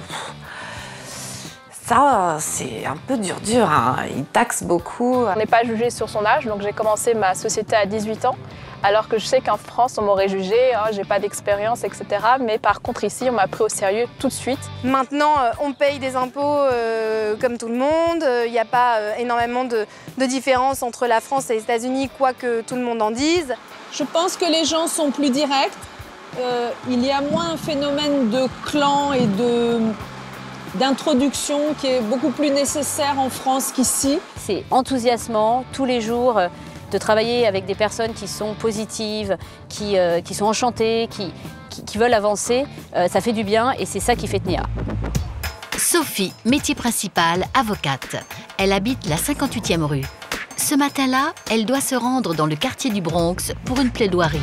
Ça, c'est un peu dur, hein. Ils taxent beaucoup. On n'est pas jugé sur son âge, donc j'ai commencé ma société à 18 ans, alors que je sais qu'en France, on m'aurait jugé, oh, j'ai pas d'expérience, etc. Mais par contre, ici, on m'a pris au sérieux tout de suite. Maintenant, on paye des impôts comme tout le monde. Il n'y a pas énormément de différence entre la France et les États-Unis, quoi que tout le monde en dise. Je pense que les gens sont plus directs. Il y a moins un phénomène de clan et d'introduction qui est beaucoup plus nécessaire en France qu'ici. C'est enthousiasmant tous les jours de travailler avec des personnes qui sont positives, qui sont enchantées, qui veulent avancer. Ça fait du bien et c'est ça qui fait tenir. Sophie, métier principal, avocate. Elle habite la 58e rue. Ce matin-là, elle doit se rendre dans le quartier du Bronx pour une plaidoirie.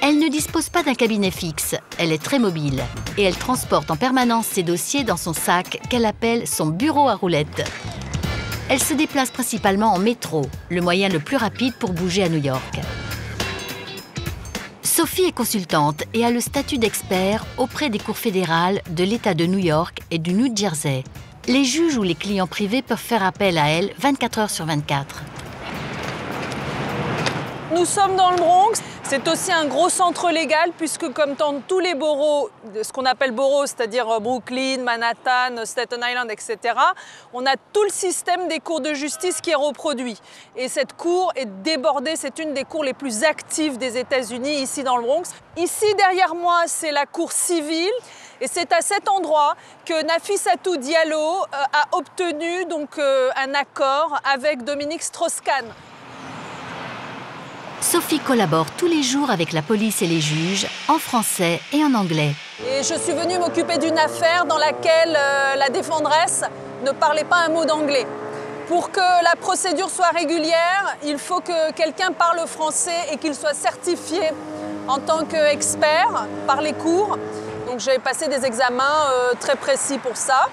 Elle ne dispose pas d'un cabinet fixe, elle est très mobile et elle transporte en permanence ses dossiers dans son sac qu'elle appelle son bureau à roulettes. Elle se déplace principalement en métro, le moyen le plus rapide pour bouger à New York. Sophie est consultante et a le statut d'expert auprès des cours fédérales de l'État de New York et du New Jersey. Les juges ou les clients privés peuvent faire appel à elle 24 heures sur 24. Nous sommes dans le Bronx. C'est aussi un gros centre légal puisque comme dans tous les boroughs, ce qu'on appelle boroughs, c'est-à-dire Brooklyn, Manhattan, Staten Island, etc., on a tout le système des cours de justice qui est reproduit. Et cette cour est débordée, c'est une des cours les plus actives des États-Unis, ici dans le Bronx. Ici, derrière moi, c'est la cour civile. Et c'est à cet endroit que Nafissatou Diallo a obtenu donc, un accord avec Dominique Strauss-Kahn. Sophie collabore tous les jours avec la police et les juges, en français et en anglais. Et je suis venue m'occuper d'une affaire dans laquelle la défendresse ne parlait pas un mot d'anglais. Pour que la procédure soit régulière, il faut que quelqu'un parle français et qu'il soit certifié en tant qu'expert par les cours. Donc j'ai passé des examens très précis pour ça.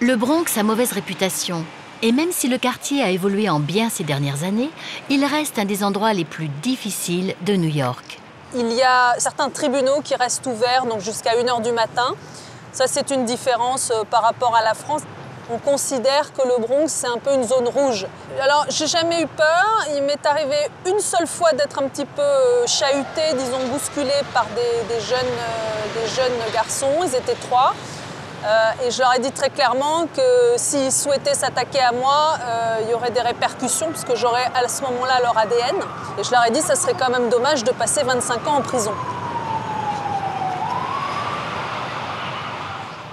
Le Bronx a mauvaise réputation. Et même si le quartier a évolué en bien ces dernières années, il reste un des endroits les plus difficiles de New York. Il y a certains tribunaux qui restent ouverts donc jusqu'à 1h du matin. Ça, c'est une différence par rapport à la France. On considère que le Bronx, c'est un peu une zone rouge. Alors, j'ai jamais eu peur. Il m'est arrivé une seule fois d'être un petit peu chahuté, disons bousculé par des jeunes garçons. Ils étaient 3. Et je leur ai dit très clairement que s'ils souhaitaient s'attaquer à moi, il y aurait des répercussions puisque j'aurais à ce moment-là leur ADN. Et je leur ai dit que ça serait quand même dommage de passer 25 ans en prison.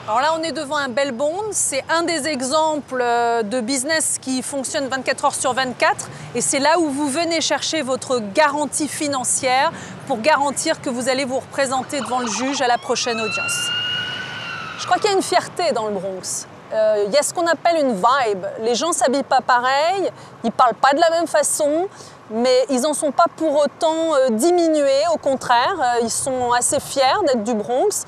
Alors là, on est devant un bail bond. C'est un des exemples de business qui fonctionne 24 heures sur 24. Et c'est là où vous venez chercher votre garantie financière pour garantir que vous allez vous représenter devant le juge à la prochaine audience. Je crois qu'il y a une fierté dans le Bronx. Il y a ce qu'on appelle une vibe. Les gens ne s'habillent pas pareil, ils ne parlent pas de la même façon, mais ils n'en sont pas pour autant diminués. Au contraire, ils sont assez fiers d'être du Bronx.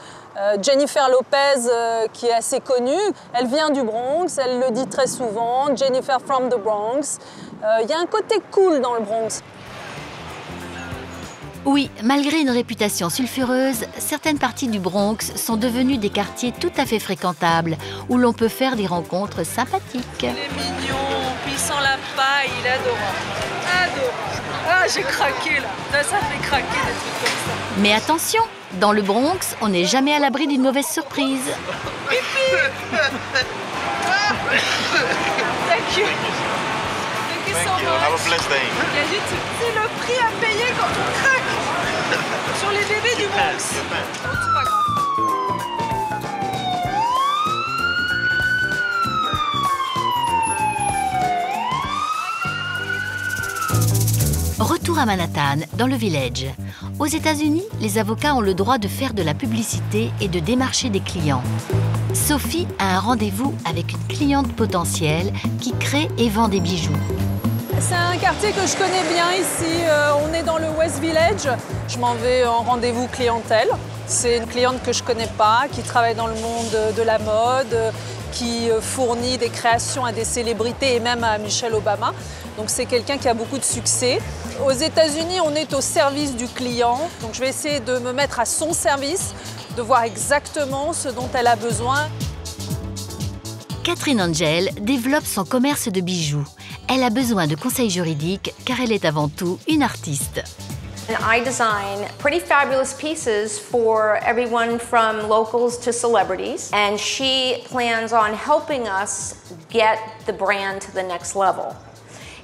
Jennifer Lopez, qui est assez connue, elle vient du Bronx, elle le dit très souvent, Jennifer from the Bronx. Il y a un côté cool dans le Bronx. Oui, malgré une réputation sulfureuse, certaines parties du Bronx sont devenues des quartiers tout à fait fréquentables, où l'on peut faire des rencontres sympathiques. Il est mignon, puis il sent la paille, il est adorable. Adorable. Ah, j'ai craqué là. Ça fait craquer des trucs comme ça. Mais attention, dans le Bronx, on n'est jamais à l'abri d'une mauvaise surprise. Pipi. Thank you. Thank you. Have a blessed day. C'est le prix à payer quand on craque sur les bébés du Bronx. C'est pas grave. Retour à Manhattan, dans le Village. Aux États-Unis, les avocats ont le droit de faire de la publicité et de démarcher des clients. Sophie a un rendez-vous avec une cliente potentielle qui crée et vend des bijoux. C'est un quartier que je connais bien ici. On est dans le West Village. Je m'en vais en rendez-vous clientèle. C'est une cliente que je ne connais pas, qui travaille dans le monde de la mode, qui fournit des créations à des célébrités et même à Michelle Obama. Donc c'est quelqu'un qui a beaucoup de succès. Aux États-Unis, on est au service du client. Donc je vais essayer de me mettre à son service, de voir exactement ce dont elle a besoin. Catherine Angel développe son commerce de bijoux. Elle a besoin de conseils juridiques car elle est avant tout une artiste. I design pretty fabulous pieces for everyone from locals to celebrities, and she plans on helping us get the brand to the next level.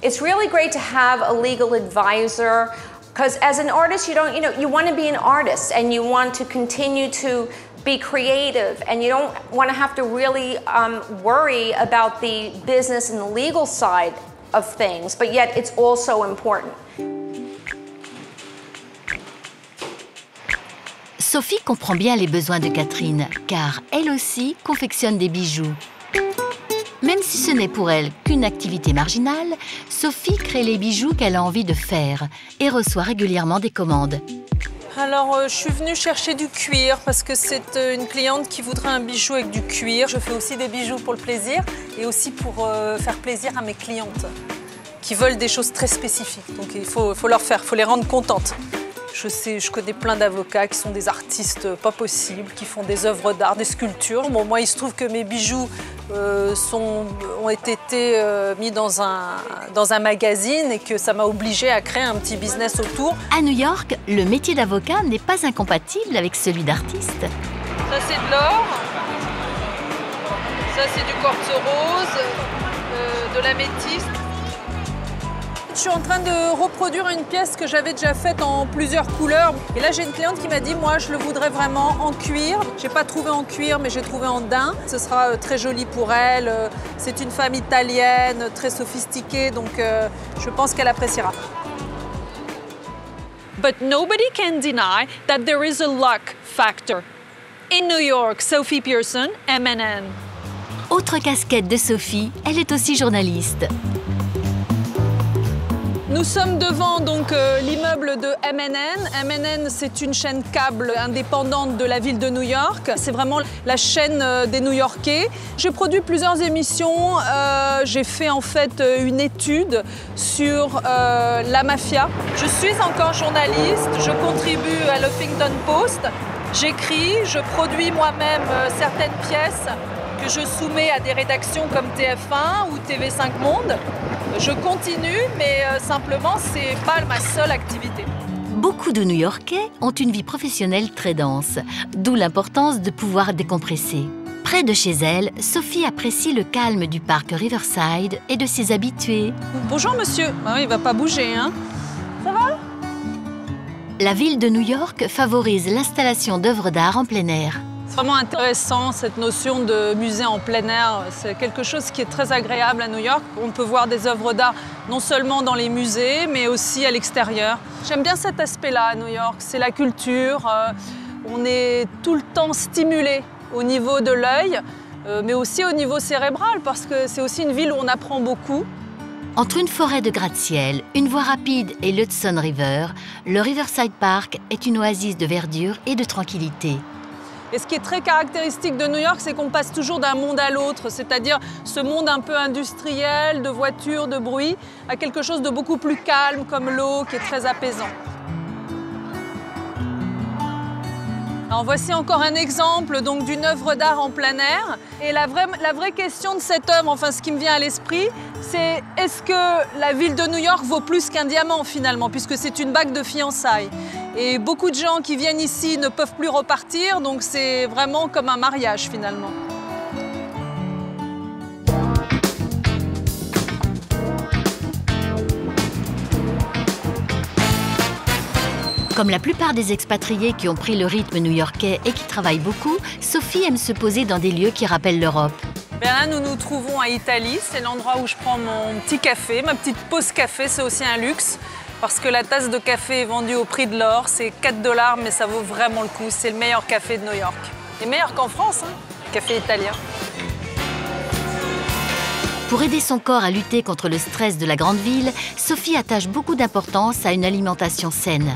It's really great to have a legal advisor because as an artist, you want to be an artist and you want to continue to be creative, and you don't want to have to really worry about the business and the legal side of things, but yet it's also important. Sophie comprend bien les besoins de Catherine, car elle aussi confectionne des bijoux. Même si ce n'est pour elle qu'une activité marginale, Sophie crée les bijoux qu'elle a envie de faire et reçoit régulièrement des commandes. Alors, je suis venue chercher du cuir parce que c'est une cliente qui voudrait un bijou avec du cuir. Je fais aussi des bijoux pour le plaisir et aussi pour faire plaisir à mes clientes qui veulent des choses très spécifiques. Donc, il faut les rendre contentes. Je connais plein d'avocats qui sont des artistes pas possibles, qui font des œuvres d'art, des sculptures. Bon, moi, il se trouve que mes bijoux ont été mis dans un magazine et que ça m'a obligée à créer un petit business autour. À New York, le métier d'avocat n'est pas incompatible avec celui d'artiste. Ça, c'est de l'or. Ça, c'est du quartz rose, de l'améthyste. Je suis en train de reproduire une pièce que j'avais déjà faite en plusieurs couleurs. Et là, j'ai une cliente qui m'a dit, moi, je le voudrais vraiment en cuir. J'ai pas trouvé en cuir, mais j'ai trouvé en daim. Ce sera très joli pour elle. C'est une femme italienne, très sophistiquée, donc je pense qu'elle appréciera. But nobody can deny that there is a luck factor. In New York, Sophie Pearson, M&M. Autre casquette de Sophie, elle est aussi journaliste. Nous sommes devant donc l'immeuble de M&N. M&N, c'est une chaîne câble indépendante de la ville de New York. C'est vraiment la chaîne des New-Yorkais. J'ai produit plusieurs émissions. J'ai fait en fait une étude sur la mafia. Je suis encore journaliste. Je contribue à l'Huffington Post. J'écris, je produis moi-même certaines pièces que je soumets à des rédactions comme TF1 ou TV5 Monde. Je continue, mais simplement, c'est pas ma seule activité. Beaucoup de New-Yorkais ont une vie professionnelle très dense, d'où l'importance de pouvoir décompresser. Près de chez elle, Sophie apprécie le calme du parc Riverside et de ses habitués. Bonjour monsieur, il va pas bouger, hein? Ça va? La ville de New York favorise l'installation d'œuvres d'art en plein air. C'est vraiment intéressant cette notion de musée en plein air. C'est quelque chose qui est très agréable à New York. On peut voir des œuvres d'art non seulement dans les musées, mais aussi à l'extérieur. J'aime bien cet aspect-là à New York, c'est la culture. On est tout le temps stimulé au niveau de l'œil, mais aussi au niveau cérébral, parce que c'est aussi une ville où on apprend beaucoup. Entre une forêt de gratte-ciel, une voie rapide et l'Hudson River, le Riverside Park est une oasis de verdure et de tranquillité. Et ce qui est très caractéristique de New York, c'est qu'on passe toujours d'un monde à l'autre, c'est-à-dire ce monde un peu industriel, de voitures, de bruit, à quelque chose de beaucoup plus calme, comme l'eau, qui est très apaisant. Alors voici encore un exemple d'une œuvre d'art en plein air. Et la vraie question de cette œuvre, enfin ce qui me vient à l'esprit, c'est est-ce que la ville de New York vaut plus qu'un diamant finalement, puisque c'est une bague de fiançailles. Et beaucoup de gens qui viennent ici ne peuvent plus repartir, donc c'est vraiment comme un mariage finalement. Comme la plupart des expatriés qui ont pris le rythme new-yorkais et qui travaillent beaucoup, Sophie aime se poser dans des lieux qui rappellent l'Europe. Là, nous nous trouvons à Italie. C'est l'endroit où je prends mon petit café, ma petite pause café. C'est aussi un luxe parce que la tasse de café est vendue au prix de l'or. C'est 4 $, mais ça vaut vraiment le coup. C'est le meilleur café de New York. Et meilleur qu'en France, hein, café italien. Pour aider son corps à lutter contre le stress de la grande ville, Sophie attache beaucoup d'importance à une alimentation saine.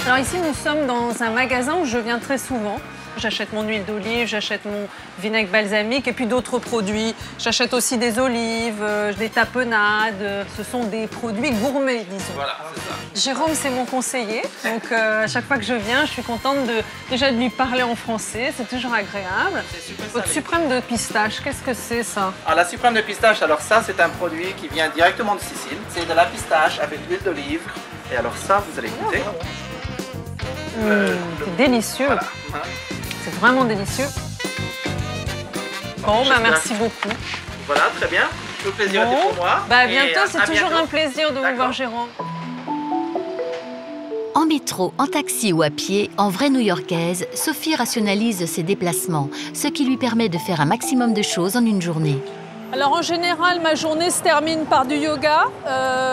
Alors ici, nous sommes dans un magasin où je viens très souvent. J'achète mon huile d'olive, j'achète mon vinaigre balsamique et puis d'autres produits. J'achète aussi des olives, des tapenades. Ce sont des produits gourmets, disons. Voilà, c'est ça. Jérôme, c'est mon conseiller. Donc à chaque fois que je viens, je suis contente déjà de lui parler en français. C'est toujours agréable. Votre suprême de pistache, qu'est-ce que c'est ça? Alors, la suprême de pistache, alors ça, c'est un produit qui vient directement de Sicile. C'est de la pistache avec l'huile d'olive. Et alors ça, vous allez goûter. C'est délicieux. Voilà. C'est vraiment délicieux. Bon, merci beaucoup. Voilà, très bien. Tout le plaisir était pour moi. À bientôt, c'est toujours un plaisir de vous voir, Jérôme. En métro, en taxi ou à pied, en vraie New-Yorkaise, Sophie rationalise ses déplacements, ce qui lui permet de faire un maximum de choses en une journée. Alors en général, ma journée se termine par du yoga.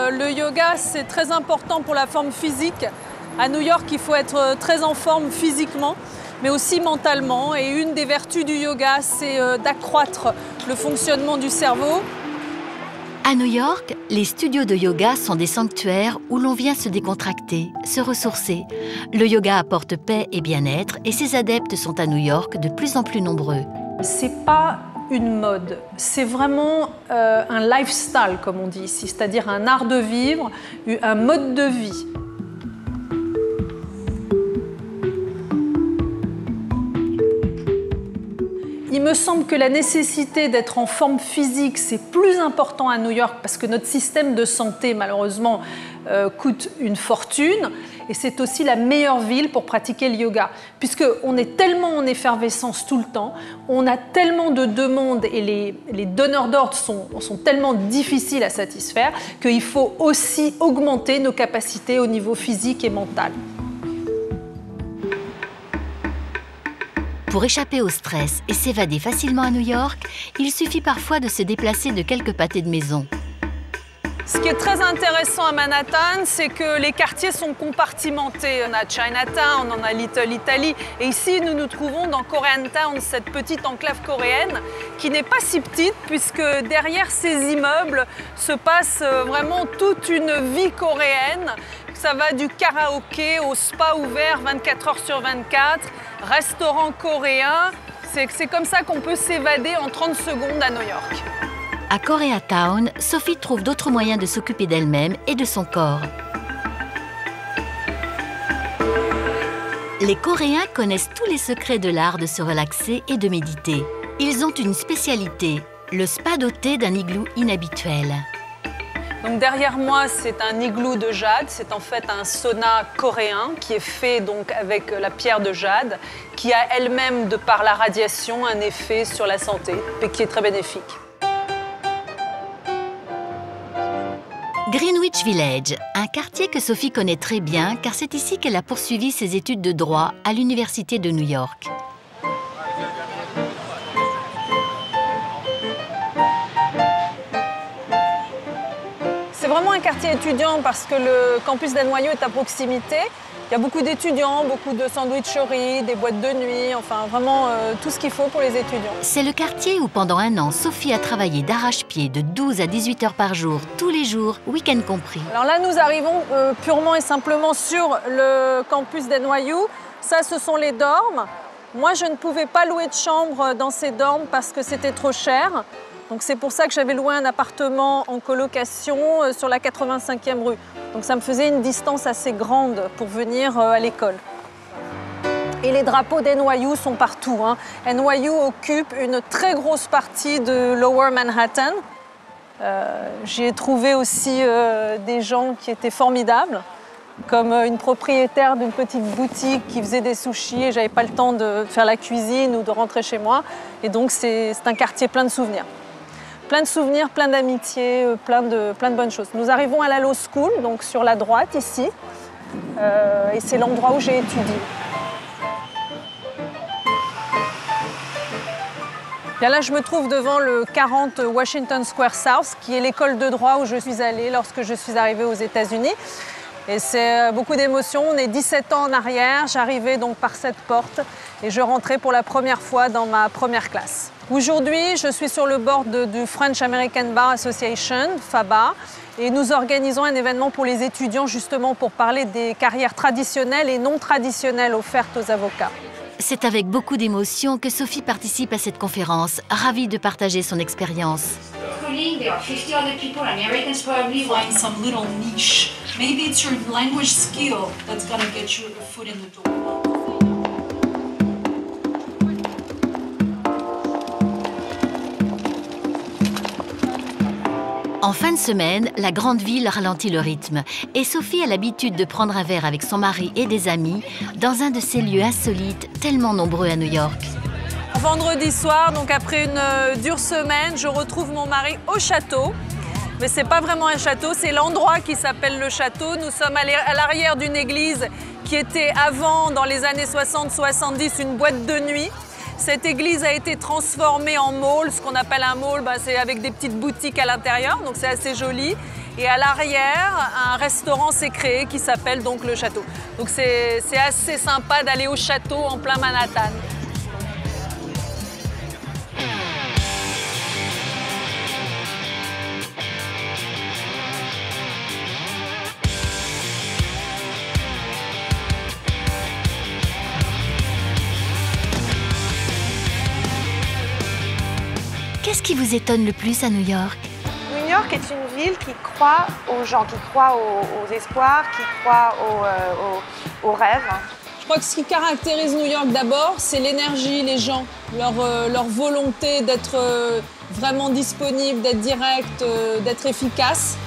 Le yoga, c'est très important pour la forme physique. À New York, il faut être très en forme physiquement, mais aussi mentalement. Et une des vertus du yoga, c'est d'accroître le fonctionnement du cerveau. À New York, les studios de yoga sont des sanctuaires où l'on vient se décontracter, se ressourcer. Le yoga apporte paix et bien-être et ses adeptes sont à New York de plus en plus nombreux. C'est pas une mode, c'est vraiment un lifestyle, comme on dit ici, c'est-à-dire un art de vivre, un mode de vie. Il me semble que la nécessité d'être en forme physique, c'est plus important à New York parce que notre système de santé, malheureusement, coûte une fortune. Et c'est aussi la meilleure ville pour pratiquer le yoga. Puisqu'on est tellement en effervescence tout le temps, on a tellement de demandes et les donneurs d'ordre sont tellement difficiles à satisfaire qu'il faut aussi augmenter nos capacités au niveau physique et mental. Pour échapper au stress et s'évader facilement à New York, il suffit parfois de se déplacer de quelques pâtés de maison. Ce qui est très intéressant à Manhattan, c'est que les quartiers sont compartimentés. On a Chinatown, on a Little Italy. Et ici, nous nous trouvons dans Koreatown, cette petite enclave coréenne qui n'est pas si petite puisque derrière ces immeubles se passe vraiment toute une vie coréenne. Ça va du karaoké au spa ouvert 24 heures sur 24, restaurant coréen. C'est comme ça qu'on peut s'évader en 30 secondes à New York. À Koreatown, Sophie trouve d'autres moyens de s'occuper d'elle-même et de son corps. Les Coréens connaissent tous les secrets de l'art de se relaxer et de méditer. Ils ont une spécialité, le spa doté d'un igloo inhabituel. Donc derrière moi, c'est un igloo de jade. C'est en fait un sauna coréen qui est fait donc avec la pierre de jade, qui a elle-même, de par la radiation, un effet sur la santé et qui est très bénéfique. Greenwich Village, un quartier que Sophie connaît très bien car c'est ici qu'elle a poursuivi ses études de droit à l'Université de New York. C'est vraiment un quartier étudiant parce que le campus d'NYU est à proximité. Il y a beaucoup d'étudiants, beaucoup de sandwicheries, des boîtes de nuit, enfin vraiment tout ce qu'il faut pour les étudiants. C'est le quartier où pendant un an, Sophie a travaillé d'arrache-pied de 12 à 18 heures par jour, tous les jours, week-end compris. Alors là, nous arrivons purement et simplement sur le campus d'NYU. Ça, ce sont les dormes. Moi, je ne pouvais pas louer de chambre dans ces dormes parce que c'était trop cher. Donc c'est pour ça que j'avais loué un appartement en colocation sur la 85e rue. Donc ça me faisait une distance assez grande pour venir à l'école. Et les drapeaux d'NYU sont partout, hein. NYU occupe une très grosse partie de Lower Manhattan. J'y ai trouvé aussi des gens qui étaient formidables, comme une propriétaire d'une petite boutique qui faisait des sushis et j'avais pas le temps de faire la cuisine ou de rentrer chez moi. Et donc c'est un quartier plein de souvenirs. Plein de souvenirs, plein d'amitiés, plein de bonnes choses. Nous arrivons à la Law School, donc sur la droite ici, et c'est l'endroit où j'ai étudié. Bien là, je me trouve devant le 40 Washington Square South, qui est l'école de droit où je suis allée lorsque je suis arrivée aux États-Unis. Et c'est beaucoup d'émotions. On est 17 ans en arrière. J'arrivais donc par cette porte et je rentrais pour la première fois dans ma première classe. Aujourd'hui, je suis sur le board du French American Bar Association, FABA, et nous organisons un événement pour les étudiants justement pour parler des carrières traditionnelles et non traditionnelles offertes aux avocats. C'est avec beaucoup d'émotion que Sophie participe à cette conférence, ravie de partager son expérience. There are 50 other people, Americans probably find some little niche. Maybe it's your language skill that's gonna get you a foot in the door. En fin de semaine, la grande ville ralentit le rythme et Sophie a l'habitude de prendre un verre avec son mari et des amis dans un de ces lieux insolites tellement nombreux à New York. Vendredi soir, donc après une dure semaine, je retrouve mon mari au château. Mais c'est pas vraiment un château, c'est l'endroit qui s'appelle le château. Nous sommes à l'arrière d'une église qui était avant, dans les années 60-70, une boîte de nuit. Cette église a été transformée en mall. Ce qu'on appelle un mall, c'est avec des petites boutiques à l'intérieur, donc c'est assez joli. Et à l'arrière, un restaurant s'est créé qui s'appelle donc le château. Donc c'est assez sympa d'aller au château en plein Manhattan. Qu'est-ce qui vous étonne le plus à New York? New York est une ville qui croit aux gens, qui croit aux espoirs, qui croit aux rêves. Je crois que ce qui caractérise New York d'abord, c'est l'énergie, les gens, leur volonté d'être vraiment disponible, d'être direct, d'être efficace.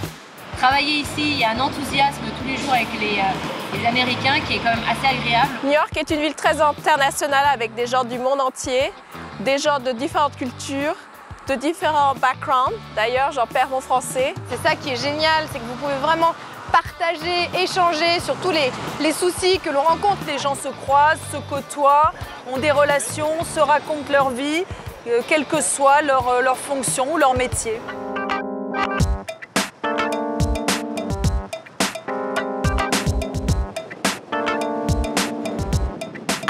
Travailler ici, il y a un enthousiasme tous les jours avec les Américains qui est quand même assez agréable. New York est une ville très internationale avec des gens du monde entier, des gens de différentes cultures, de différents backgrounds. D'ailleurs, j'en perds mon français. C'est ça qui est génial, c'est que vous pouvez vraiment partager, échanger sur tous les soucis que l'on rencontre. Les gens se croisent, se côtoient, ont des relations, se racontent leur vie, quelle que soit leur fonction ou leur métier.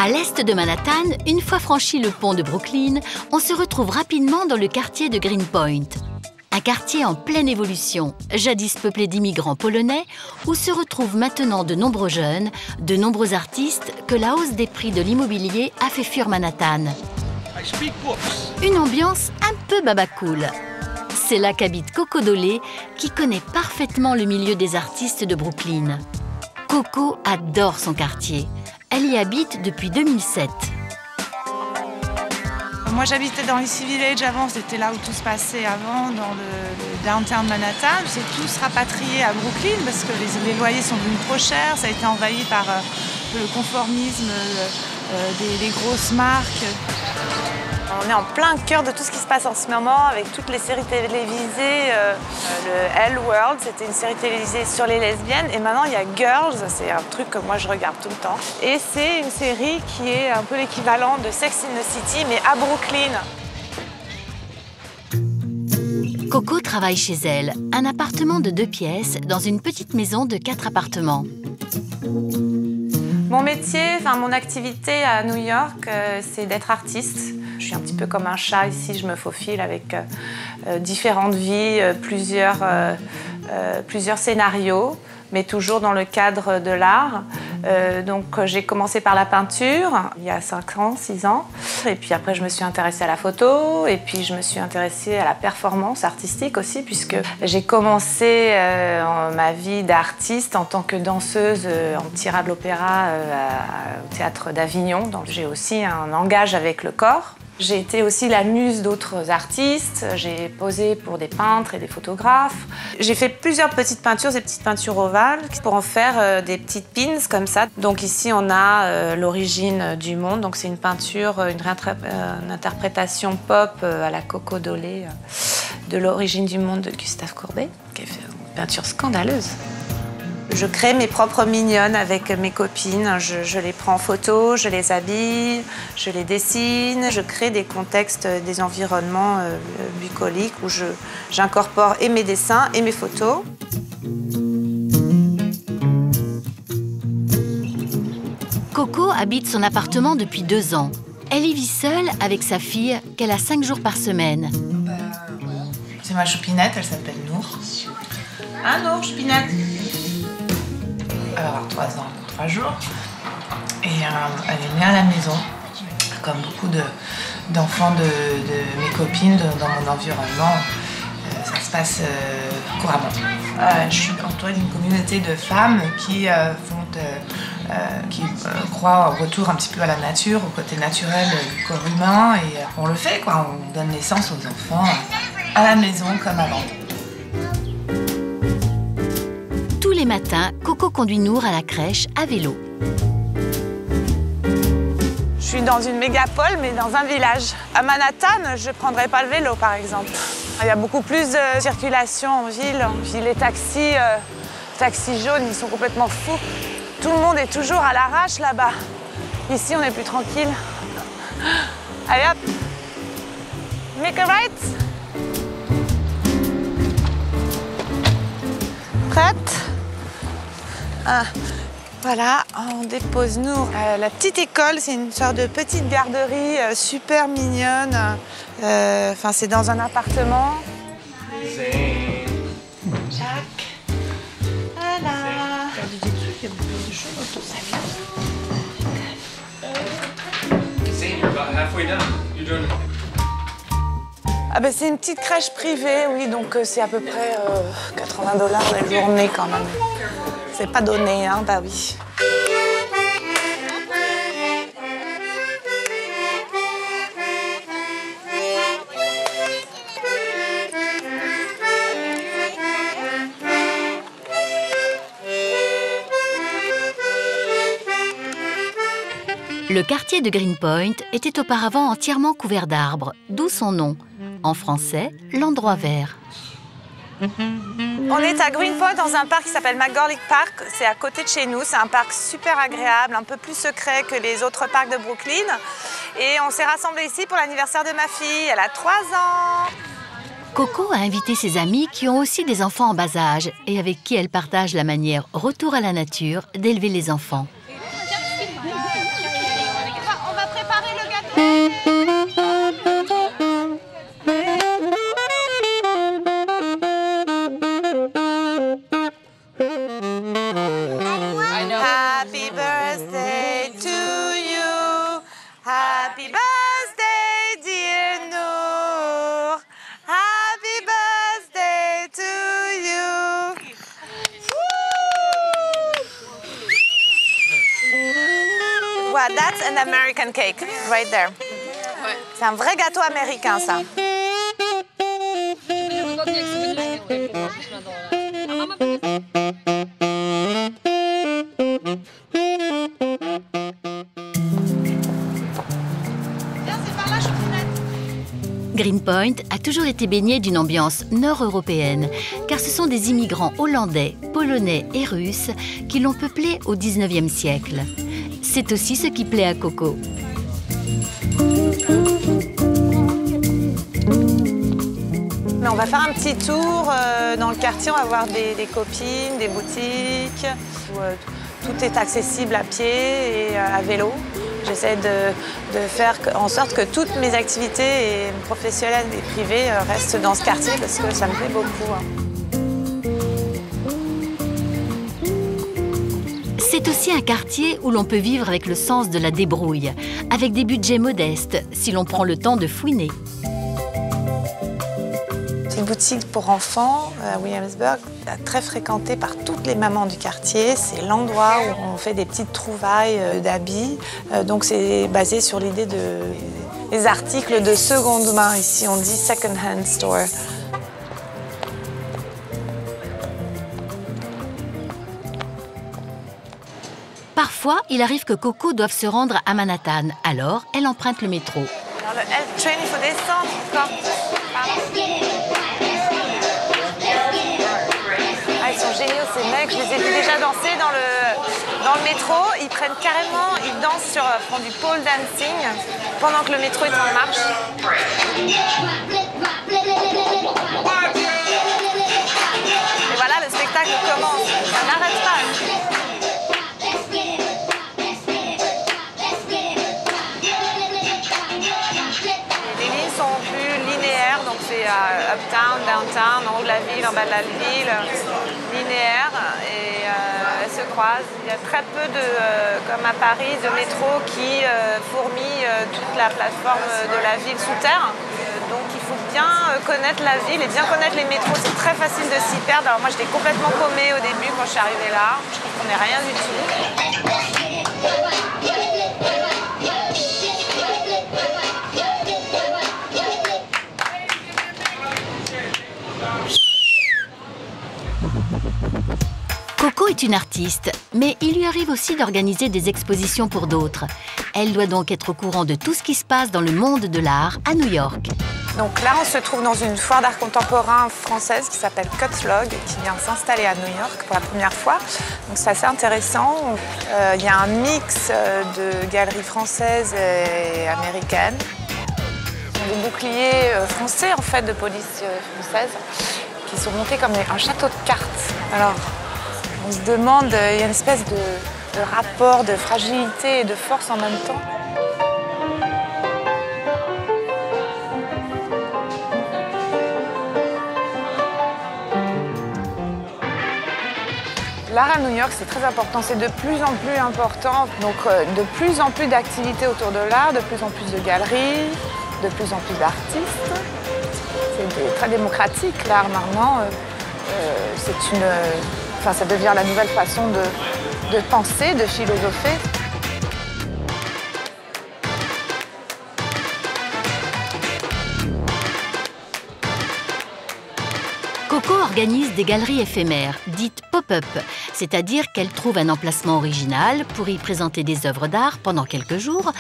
À l'est de Manhattan, une fois franchi le pont de Brooklyn, on se retrouve rapidement dans le quartier de Greenpoint. Un quartier en pleine évolution, jadis peuplé d'immigrants polonais, où se retrouvent maintenant de nombreux jeunes, de nombreux artistes que la hausse des prix de l'immobilier a fait fuir Manhattan. Une ambiance un peu babacool. C'est là qu'habite Coco Dolé, qui connaît parfaitement le milieu des artistes de Brooklyn. Coco adore son quartier. Elle y habite depuis 2007. Moi j'habitais dans l'East Village avant, c'était là où tout se passait avant, dans le downtown Manhattan. J'ai tous rapatrié à Brooklyn parce que les loyers sont devenus trop chers. Ça a été envahi par le conformisme des grosses marques. On est en plein cœur de tout ce qui se passe en ce moment avec toutes les séries télévisées. Le L World, c'était une série télévisée sur les lesbiennes. Et maintenant, il y a Girls, c'est un truc que moi je regarde tout le temps. Et c'est une série qui est un peu l'équivalent de Sex in the City, mais à Brooklyn. Coco travaille chez elle, un appartement de 2 pièces dans une petite maison de 4 appartements. Mon métier, mon activité à New York, c'est d'être artiste. Je suis un petit peu comme un chat ici, je me faufile avec différentes vies, plusieurs scénarios, mais toujours dans le cadre de l'art. Donc j'ai commencé par la peinture il y a 5 ans, 6 ans. Et puis après je me suis intéressée à la photo et puis je me suis intéressée à la performance artistique aussi puisque j'ai commencé ma vie d'artiste en tant que danseuse en petit rat de l'opéra au théâtre d'Avignon. Donc j'ai aussi un langage avec le corps. J'ai été aussi la muse d'autres artistes, j'ai posé pour des peintres et des photographes. J'ai fait plusieurs petites peintures, des petites peintures ovales, pour en faire des petites pins comme ça. Donc ici on a l'origine du monde, donc c'est une peinture, une interprétation pop à la Coco Dolé de l'origine du monde de Gustave Courbet, qui est une peinture scandaleuse. Je crée mes propres mignonnes avec mes copines. Je les prends en photo, je les habille, je les dessine. Je crée des contextes, des environnements bucoliques où j'incorpore et mes dessins et mes photos. Coco habite son appartement depuis 2 ans. Elle y vit seule avec sa fille qu'elle a 5 jours par semaine. C'est ma choupinette, elle s'appelle Nour. Ah Nour, choupinette. Elle va avoir 3 ans, 3 jours. Et elle est née à la maison, comme beaucoup d'enfants de mes copines dans mon environnement. Ça se passe couramment. Je suis entourée d'une communauté de femmes qui croient au retour un petit peu à la nature, au côté naturel du corps humain. Et on le fait, quoi. On donne naissance aux enfants à la maison comme avant. Tous les matins, Coco conduit Nour à la crèche à vélo. Je suis dans une mégapole, mais dans un village. À Manhattan, je ne prendrais pas le vélo, par exemple. Il y a beaucoup plus de circulation en ville. Les taxis jaunes, ils sont complètement fous. Tout le monde est toujours à l'arrache là-bas. Ici, on est plus tranquille. Allez hop! Make a right! Prête? Voilà, on dépose Nour. La petite école, c'est une sorte de petite garderie super mignonne. C'est dans un appartement. Jacques. Voilà. C'est une petite crèche privée, oui, donc c'est à peu près $80 la journée quand même. C'est pas donné, hein, bah oui. Le quartier de Greenpoint était auparavant entièrement couvert d'arbres, d'où son nom. En français, l'endroit vert. On est à Greenpoint dans un parc qui s'appelle McGorlick Park. C'est à côté de chez nous. C'est un parc super agréable, un peu plus secret que les autres parcs de Brooklyn. Et on s'est rassemblés ici pour l'anniversaire de ma fille. Elle a 3 ans. Coco a invité ses amis qui ont aussi des enfants en bas âge et avec qui elle partage la manière retour à la nature d'élever les enfants. Happy birthday to you. Happy birthday, dear Nour. Happy birthday to you. Well, that's an American cake, right there. C'est un vrai gâteau américain, ça. Greenpoint a toujours été baigné d'une ambiance nord-européenne, car ce sont des immigrants hollandais, polonais et russes qui l'ont peuplé au XIXe siècle. C'est aussi ce qui plaît à Coco. On va faire un petit tour dans le quartier, on va voir des copines, des boutiques, où tout est accessible à pied et à vélo. J'essaie de faire en sorte que toutes mes activités professionnelles et privées restent dans ce quartier parce que ça me plaît beaucoup. C'est aussi un quartier où l'on peut vivre avec le sens de la débrouille, avec des budgets modestes, si l'on prend le temps de fouiner. C'est une boutique pour enfants à Williamsburg, très fréquentée par toutes les mamans du quartier. C'est l'endroit où on fait des petites trouvailles d'habits. Donc c'est basé sur l'idée des articles de seconde main. Ici on dit second-hand store. Parfois, il arrive que Coco doive se rendre à Manhattan. Alors, elle emprunte le métro. Alors le L-train, il faut descendre encore. Ah, ils sont géniaux ces mecs, je les ai vus déjà danser dans le métro. Ils prennent carrément, ils dansent font du pole dancing pendant que le métro est en marche. Et voilà, le spectacle commence, ça n'arrête pas. Les lignes sont plus linéaires, donc c'est uptown, downtown, en haut de la ville, en bas de la ville, linéaire, et elles se croisent. Il y a très peu comme à Paris, de métro qui fourmille toute la plateforme de la ville sous terre. Donc il faut bien connaître la ville et bien connaître les métros. C'est très facile de s'y perdre. Alors moi j'étais complètement paumée au début quand je suis arrivée là. Je ne comprenais rien du tout. Coco est une artiste, mais il lui arrive aussi d'organiser des expositions pour d'autres. Elle doit donc être au courant de tout ce qui se passe dans le monde de l'art à New York. Donc là, on se trouve dans une foire d'art contemporain française qui s'appelle Cutlog, qui vient s'installer à New York pour la première fois. Donc c'est assez intéressant. Il y a un mix de galeries françaises et américaines. Ce sont des boucliers français, en fait, de police française, qui sont montés comme un château de cartes. Alors, on se demande, il y a une espèce de rapport de fragilité et de force en même temps. L'art à New York, c'est très important, c'est de plus en plus important. Donc de plus en plus d'activités autour de l'art, de plus en plus de galeries, de plus en plus d'artistes. C'est très démocratique, l'art maintenant. Ça devient la nouvelle façon de penser, de philosopher. Coco organise des galeries éphémères, dites pop-up, c'est-à-dire qu'elle trouve un emplacement original pour y présenter des œuvres d'art pendant quelques jours,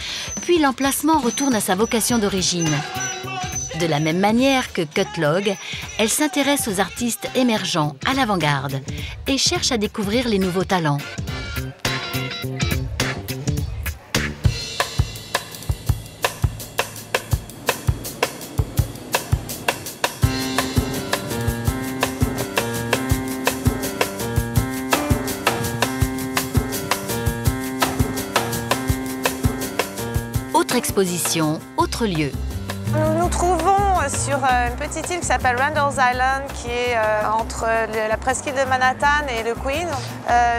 puis l'emplacement retourne à sa vocation d'origine. De la même manière que Cutlog, elle s'intéresse aux artistes émergents, à l'avant-garde, et cherche à découvrir les nouveaux talents. Autre exposition, autre lieu. Nous nous trouvons sur une petite île qui s'appelle Randall's Island, qui est entre la presqu'île de Manhattan et le Queen.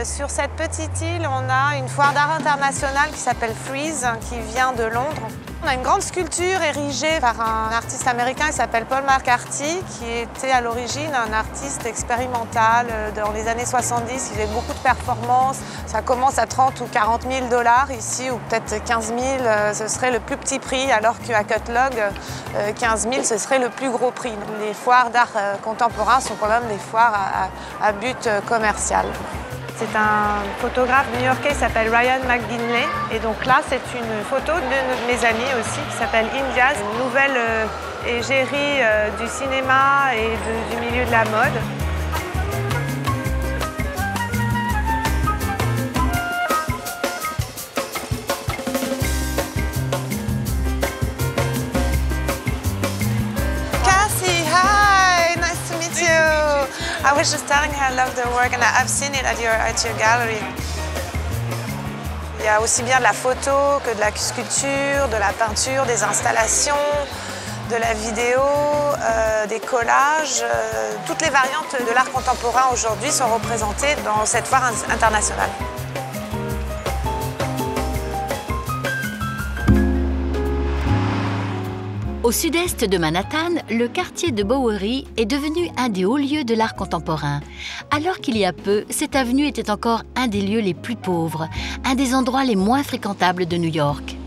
Sur cette petite île, on a une foire d'art internationale qui s'appelle Frieze, qui vient de Londres. On a une grande sculpture érigée par un artiste américain qui s'appelle Paul McCarthy, qui était à l'origine un artiste expérimental. Dans les années 70, il faisait beaucoup de performances. Ça commence à 30 ou 40 000 $ ici, ou peut-être 15 000, ce serait le plus petit prix, alors qu'à Cutlog, 15 000, ce serait le plus gros prix. Les foires d'art contemporain sont quand même des foires à but commercial. C'est un photographe new-yorkais qui s'appelle Ryan McGinley. Et donc là, c'est une photo de mes amis aussi, qui s'appelle Indias, une nouvelle égérie du cinéma et du milieu de la mode. I was just telling her I love the work and I've seen it at your gallery. Il y a aussi bien de la photo que de la sculpture, de la peinture, des installations, de la vidéo, des collages. Toutes les variantes de l'art contemporain aujourd'hui sont représentées dans cette foire internationale. Au sud-est de Manhattan, le quartier de Bowery est devenu un des hauts lieux de l'art contemporain. Alors qu'il y a peu, cette avenue était encore un des lieux les plus pauvres, un des endroits les moins fréquentables de New York.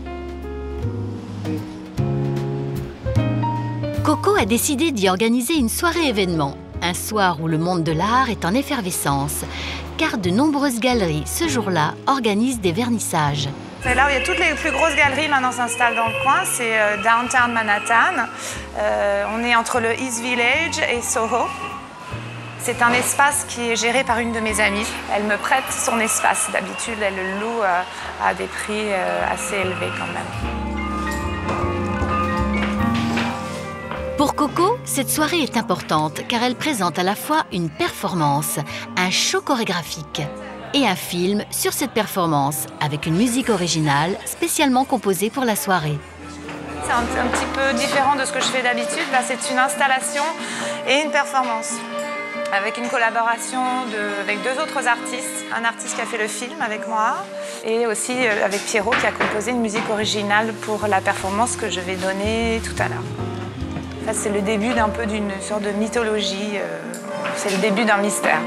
Coco a décidé d'y organiser une soirée événement, un soir où le monde de l'art est en effervescence, car de nombreuses galeries, ce jour-là, organisent des vernissages. C'est là où il y a toutes les plus grosses galeries maintenant s'installent dans le coin, c'est Downtown Manhattan. On est entre le East Village et Soho. C'est un espace qui est géré par une de mes amies. Elle me prête son espace. D'habitude, elle le loue à des prix assez élevés quand même. Pour Coco, cette soirée est importante car elle présente à la fois une performance, un show chorégraphique et un film sur cette performance avec une musique originale spécialement composée pour la soirée. C'est un petit peu différent de ce que je fais d'habitude. Là, c'est une installation et une performance avec une collaboration avec deux autres artistes. Un artiste qui a fait le film avec moi et aussi avec Pierrot qui a composé une musique originale pour la performance que je vais donner tout à l'heure. Ça, c'est le début d'un peu d'une sorte de mythologie. C'est le début d'un mystère.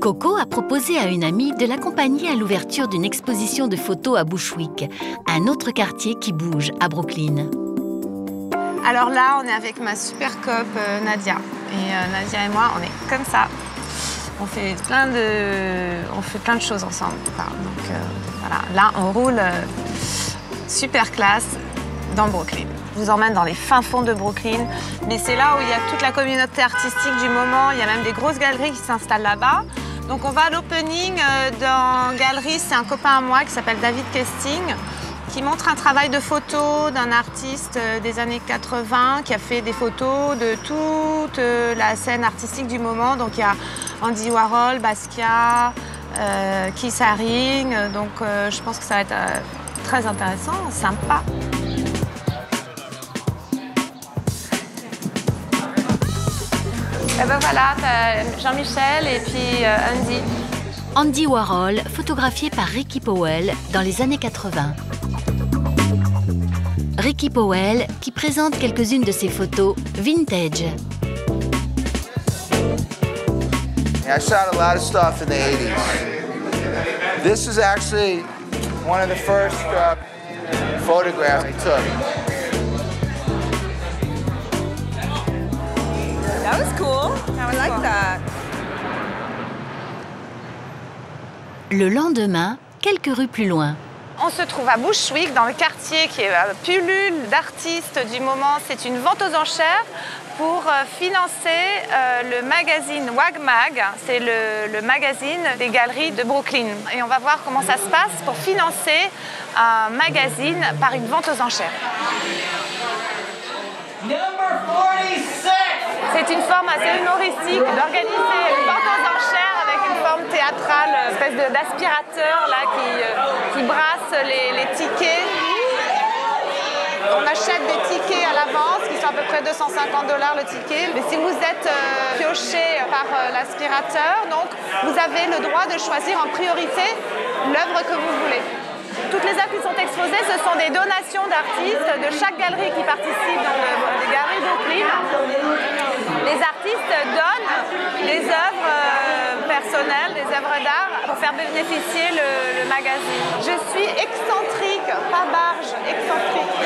Coco a proposé à une amie de l'accompagner à l'ouverture d'une exposition de photos à Bushwick, un autre quartier qui bouge à Brooklyn. Alors là, on est avec ma super cop Nadia. Et Nadia et moi, on est comme ça. On fait plein de choses ensemble. Donc voilà, là, on roule super classe dans Brooklyn. Je vous emmène dans les fins fonds de Brooklyn. Mais c'est là où il y a toute la communauté artistique du moment. Il y a même des grosses galeries qui s'installent là-bas. Donc on va à l'opening dans galerie. C'est un copain à moi qui s'appelle David Kesting, qui montre un travail de photo d'un artiste des années 80 qui a fait des photos de toute la scène artistique du moment. Donc il y a Andy Warhol, Basquiat, Keith Haring. Donc je pense que ça va être très intéressant, sympa. Et ben voilà, t'as Jean-Michel et puis Andy. Andy Warhol, photographié par Ricky Powell dans les années 80. Ricky Powell qui présente quelques-unes de ses photos vintage. I shot a lot of stuff in the 80s. This is actually one of the first photographs I took. That was cool. That I like that. Le lendemain, quelques rues plus loin. On se trouve à Bushwick, dans le quartier qui est pullule d'artistes du moment. C'est une vente aux enchères pour financer le magazine WagMag. C'est le magazine des galeries de Brooklyn. Et on va voir comment ça se passe pour financer un magazine par une vente aux enchères. C'est une forme assez humoristique d'organiser une vente aux enchères avec une forme théâtrale, une espèce d'aspirateur là qui brasse les tickets. On achète des tickets à l'avance qui sont à peu près $250 le ticket. Mais si vous êtes pioché par l'aspirateur, donc vous avez le droit de choisir en priorité l'œuvre que vous voulez. Toutes les œuvres qui sont exposées, ce sont des donations d'artistes de chaque galerie qui participe dans les galeries Brooklyn. Les artistes donnent les œuvres personnelles, les œuvres d'art pour faire bénéficier le magazine. Je suis excentrique, pas barge, excentrique.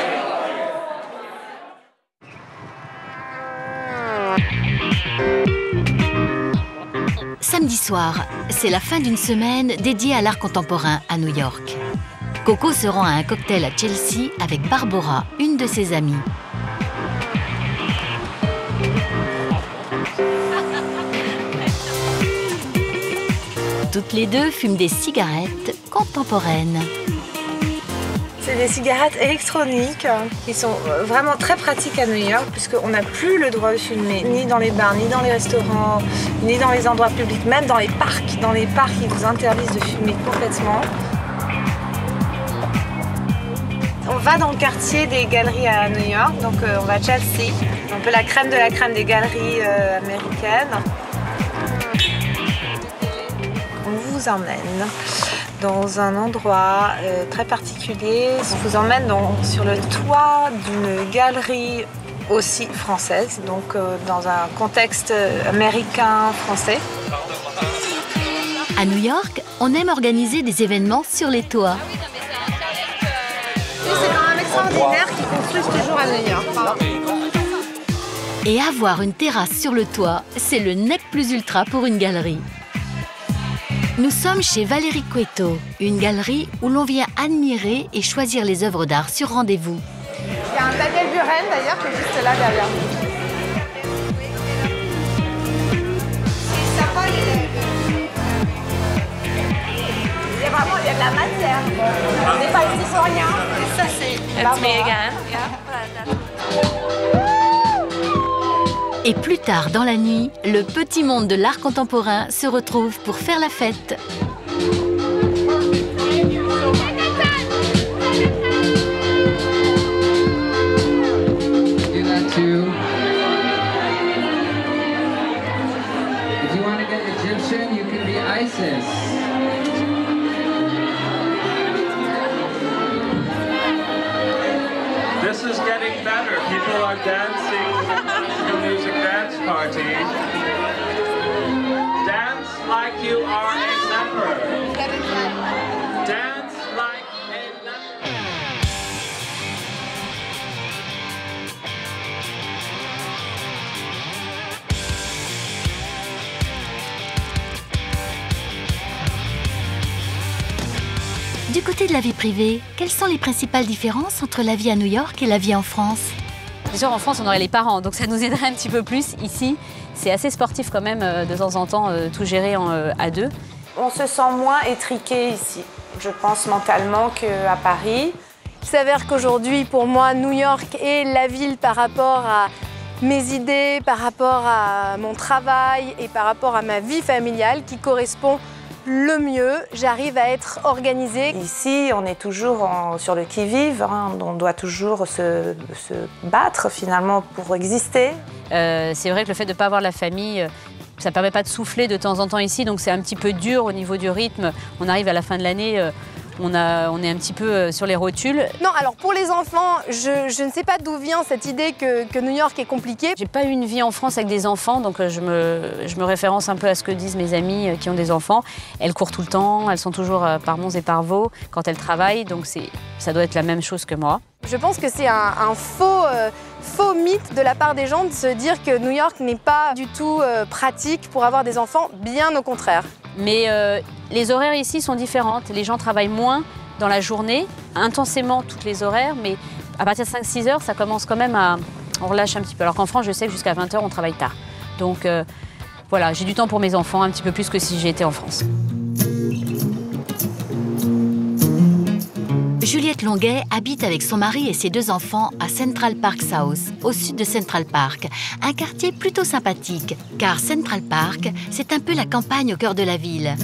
Samedi soir, c'est la fin d'une semaine dédiée à l'art contemporain à New York. Coco se rend à un cocktail à Chelsea avec Barbara, une de ses amies. Toutes les deux fument des cigarettes contemporaines. C'est des cigarettes électroniques qui sont vraiment très pratiques à New York puisqu'on n'a plus le droit de fumer, ni dans les bars, ni dans les restaurants, ni dans les endroits publics, même dans les parcs. Dans les parcs, ils vous interdisent de fumer complètement. On va dans le quartier des galeries à New York, donc on va à Chelsea, un peu la crème de la crème des galeries américaines. On vous emmène dans un endroit très particulier. On vous emmène sur le toit d'une galerie aussi française, donc dans un contexte américain-français. À New York, on aime organiser des événements sur les toits. C'est quand même extraordinaire qu'ils construisent toujours à New York. Et avoir une terrasse sur le toit, c'est le nec plus ultra pour une galerie. Nous sommes chez Valérie Cueto, une galerie où l'on vient admirer et choisir les œuvres d'art sur rendez-vous. Il y a un Daniel Buren d'ailleurs qui est juste là derrière. Il y a de la matière. On n'est pas ici pour rien. Et ça, c'est Et plus tard dans la nuit, le petit monde de l'art contemporain se retrouve pour faire la fête. This is getting better. People are dancing to music dance party. Dance like you are a leper. Dance like a leper. Du côté de la vie privée, quelles sont les principales différences entre la vie à New York et la vie en France? Bien sûr, en France, on aurait les parents, donc ça nous aiderait un petit peu plus. Ici, c'est assez sportif quand même, de temps en temps, tout gérer à deux. On se sent moins étriqué ici, je pense mentalement qu'à Paris. Il s'avère qu'aujourd'hui, pour moi, New York est la ville par rapport à mes idées, par rapport à mon travail et par rapport à ma vie familiale qui correspond le mieux. J'arrive à être organisée. Ici, on est toujours sur le qui-vive, hein. On doit toujours se battre finalement pour exister. C'est vrai que le fait de ne pas avoir la famille, ça ne permet pas de souffler de temps en temps ici, donc c'est un petit peu dur au niveau du rythme. On arrive à la fin de l'année, on est un petit peu sur les rotules. Non, alors pour les enfants, je ne sais pas d'où vient cette idée que New York est compliqué. J'ai pas eu une vie en France avec des enfants, donc je me référence un peu à ce que disent mes amies qui ont des enfants. Elles courent tout le temps, elles sont toujours par monts et par vaux quand elles travaillent, donc ça doit être la même chose que moi. Je pense que c'est un faux mythe de la part des gens de se dire que New York n'est pas du tout pratique pour avoir des enfants, bien au contraire. Mais les horaires ici sont différentes. Les gens travaillent moins dans la journée, intensément toutes les horaires, mais à partir de 5-6 heures, ça commence quand même à... On relâche un petit peu. Alors qu'en France, je sais que jusqu'à 20 heures, on travaille tard. Donc voilà, j'ai du temps pour mes enfants, un petit peu plus que si j'étais en France. Juliette Longuet habite avec son mari et ses 2 enfants à Central Park South, au sud de Central Park. Un quartier plutôt sympathique, car Central Park, c'est un peu la campagne au cœur de la ville.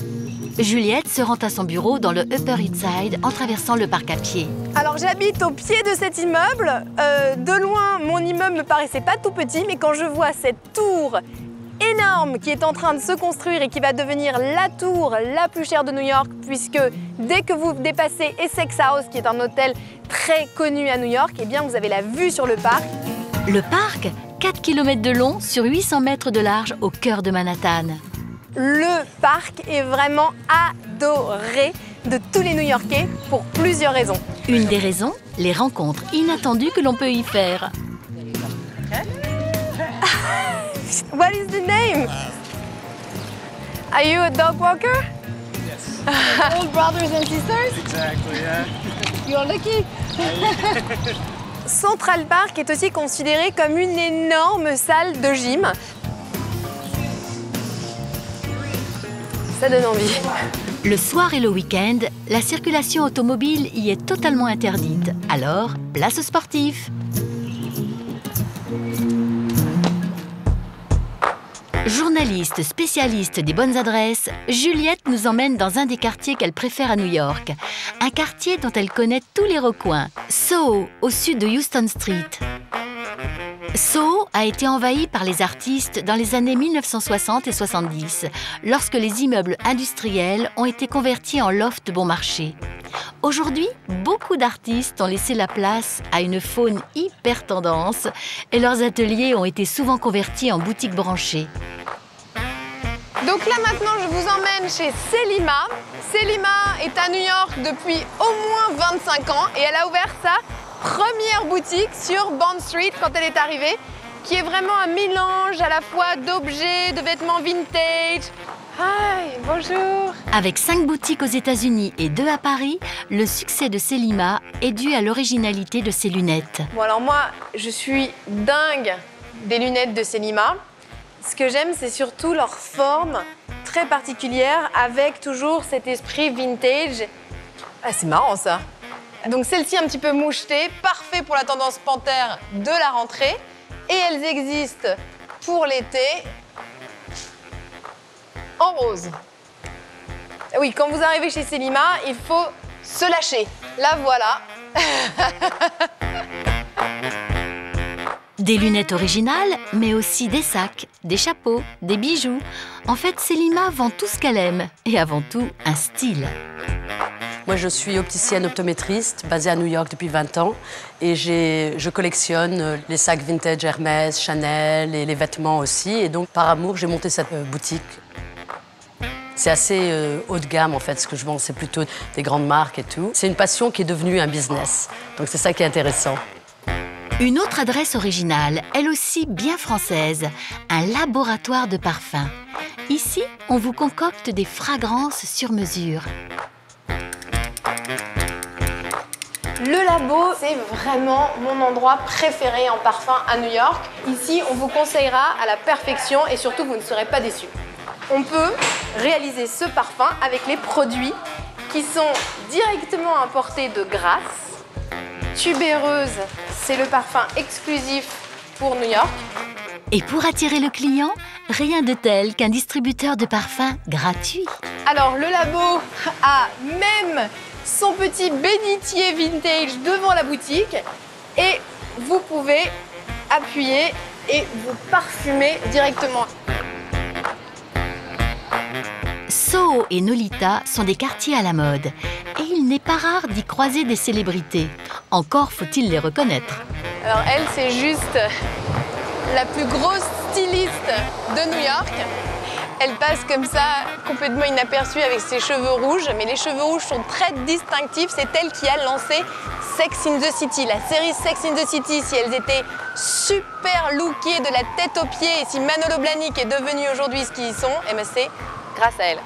Juliette se rend à son bureau dans le Upper East Side en traversant le parc à pied. Alors j'habite au pied de cet immeuble. De loin, mon immeuble me paraissait pas tout petit, mais quand je vois cette tour énorme qui est en train de se construire et qui va devenir la tour la plus chère de New York, puisque dès que vous dépassez Essex House, qui est un hôtel très connu à New York, eh bien vous avez la vue sur le parc. Le parc, 4 km de long sur 800 mètres de large au cœur de Manhattan. Le parc est vraiment adoré de tous les New-Yorkais pour plusieurs raisons. Une des raisons, les rencontres inattendues que l'on peut y faire. What is the name? Are you a dog walker? Yes. All brothers and sisters? Exactly, yeah. You're lucky. Central Park est aussi considéré comme une énorme salle de gym. Ça donne envie. Le soir et le week-end, la circulation automobile y est totalement interdite. Alors, place aux sportifs. Journaliste spécialiste des bonnes adresses, Juliette nous emmène dans un des quartiers qu'elle préfère à New York. Un quartier dont elle connaît tous les recoins, Soho, au sud de Houston Street. Soho a été envahi par les artistes dans les années 1960 et 70, lorsque les immeubles industriels ont été convertis en lofts bon marché. Aujourd'hui, beaucoup d'artistes ont laissé la place à une faune hyper tendance et leurs ateliers ont été souvent convertis en boutiques branchées. Donc là maintenant, je vous emmène chez Selima. Selima est à New York depuis au moins 25 ans et elle a ouvert sa première boutique sur Bond Street quand elle est arrivée, qui est vraiment un mélange à la fois d'objets, de vêtements vintage. Hi, bonjour. Avec 5 boutiques aux États-Unis et 2 à Paris, le succès de Selima est dû à l'originalité de ses lunettes. Bon alors moi, je suis dingue des lunettes de Selima. Ce que j'aime, c'est surtout leur forme très particulière avec toujours cet esprit vintage. Ah, c'est marrant ça. Donc celle-ci un petit peu mouchetée, parfait pour la tendance panthère de la rentrée. Et elles existent pour l'été en rose. Oui, quand vous arrivez chez Selima, il faut se lâcher. La voilà. Des lunettes originales, mais aussi des sacs, des chapeaux, des bijoux. En fait, Selima vend tout ce qu'elle aime et avant tout, un style. Moi, je suis opticienne optométriste, basée à New York depuis 20 ans. Et je collectionne les sacs vintage Hermès, Chanel et les vêtements aussi. Et donc, par amour, j'ai monté cette boutique. C'est assez haut de gamme, en fait. Ce que je vends, c'est plutôt des grandes marques et tout. C'est une passion qui est devenue un business. Donc, c'est ça qui est intéressant. Une autre adresse originale, elle aussi bien française, un laboratoire de parfums. Ici, on vous concocte des fragrances sur mesure. Le labo, c'est vraiment mon endroit préféré en parfum à New York. Ici, on vous conseillera à la perfection et surtout, vous ne serez pas déçus. On peut réaliser ce parfum avec les produits qui sont directement importés de Grasse. Tubéreuse, c'est le parfum exclusif pour New York. Et pour attirer le client, rien de tel qu'un distributeur de parfums gratuit. Alors, le labo a même son petit bénitier vintage devant la boutique et vous pouvez appuyer et vous parfumer directement. Soho et Nolita sont des quartiers à la mode et il n'est pas rare d'y croiser des célébrités. Encore faut-il les reconnaître. Alors elle, c'est juste la plus grosse styliste de New York. Elle passe comme ça, complètement inaperçue avec ses cheveux rouges. Mais les cheveux rouges sont très distinctifs. C'est elle qui a lancé Sex in the City, la série Sex in the City. Si elles étaient super lookées de la tête aux pieds et si Manolo Blahnik est devenu aujourd'hui ce qu'ils sont, eh ben c'est grâce à elle.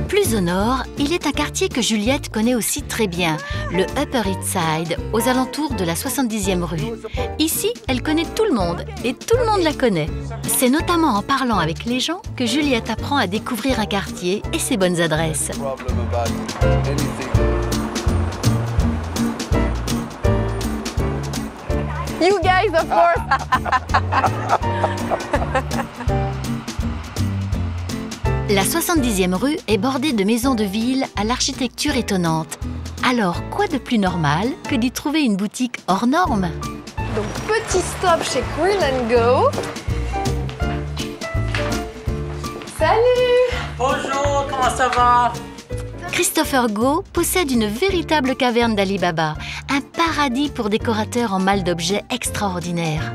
Plus au nord, il est un quartier que Juliette connaît aussi très bien, le Upper East Side, aux alentours de la 70e rue. Ici, elle connaît tout le monde et tout le monde la connaît. C'est notamment en parlant avec les gens que Juliette apprend à découvrir un quartier et ses bonnes adresses. You guys, of course. La 70e rue est bordée de maisons de ville à l'architecture étonnante. Alors, quoi de plus normal que d'y trouver une boutique hors norme? Donc, petit stop chez Grill & Go. Salut! Bonjour, comment ça va? Christopher Go possède une véritable caverne d'Ali Baba, un paradis pour décorateurs en mal d'objets extraordinaires.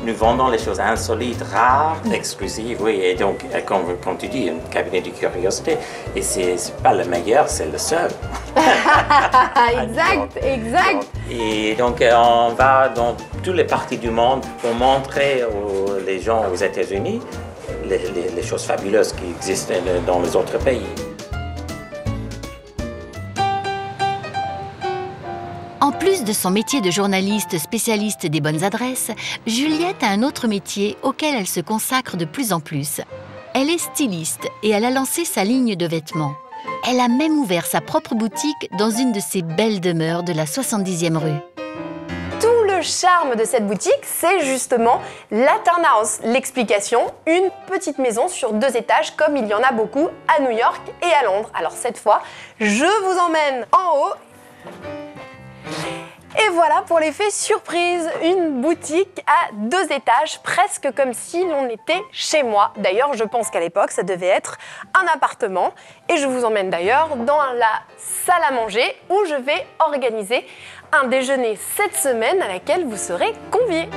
Nous vendons les choses insolites, rares, exclusives, oui. Et donc, comme tu dis, un cabinet de curiosité. Et c'est pas le meilleur, c'est le seul. Exact, exact. Et donc, on va dans toutes les parties du monde pour montrer aux gens aux États-Unis les choses fabuleuses qui existent dans les autres pays. En plus de son métier de journaliste spécialiste des bonnes adresses, Juliette a un autre métier auquel elle se consacre de plus en plus. Elle est styliste et elle a lancé sa ligne de vêtements. Elle a même ouvert sa propre boutique dans une de ses belles demeures de la 70e rue. Tout le charme de cette boutique, c'est justement la Turnhouse. L'explication, une petite maison sur 2 étages comme il y en a beaucoup à New York et à Londres. Alors cette fois, je vous emmène en haut. Et voilà pour l'effet surprise, une boutique à 2 étages, presque comme si l'on était chez moi. D'ailleurs, je pense qu'à l'époque, ça devait être un appartement. Et je vous emmène d'ailleurs dans la salle à manger où je vais organiser un déjeuner cette semaine à laquelle vous serez conviés.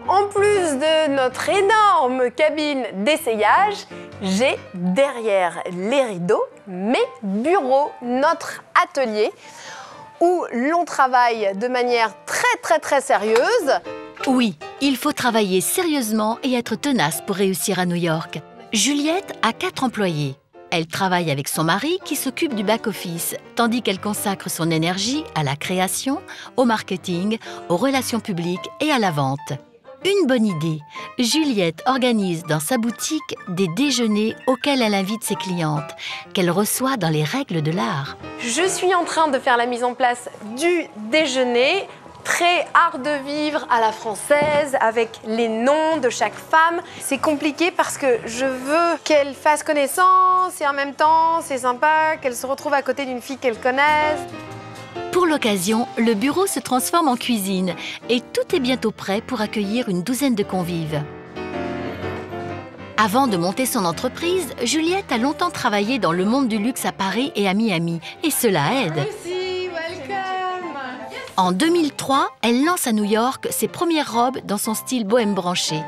En plus de notre énorme cabine d'essayage, j'ai derrière les rideaux mes bureaux, notre atelier où l'on travaille de manière très sérieuse. Oui, il faut travailler sérieusement et être tenace pour réussir à New York. Juliette a 4 employés. Elle travaille avec son mari qui s'occupe du back-office, tandis qu'elle consacre son énergie à la création, au marketing, aux relations publiques et à la vente. Une bonne idée, Juliette organise dans sa boutique des déjeuners auxquels elle invite ses clientes, qu'elle reçoit dans les règles de l'art. Je suis en train de faire la mise en place du déjeuner, très art de vivre à la française, avec les noms de chaque femme. C'est compliqué parce que je veux qu'elle fasse connaissance et en même temps, c'est sympa qu'elle se retrouve à côté d'une fille qu'elle connaisse. Pour l'occasion, le bureau se transforme en cuisine et tout est bientôt prêt pour accueillir une douzaine de convives. Avant de monter son entreprise, Juliette a longtemps travaillé dans le monde du luxe à Paris et à Miami, et cela aide. En 2003, elle lance à New York ses premières robes dans son style bohème branché.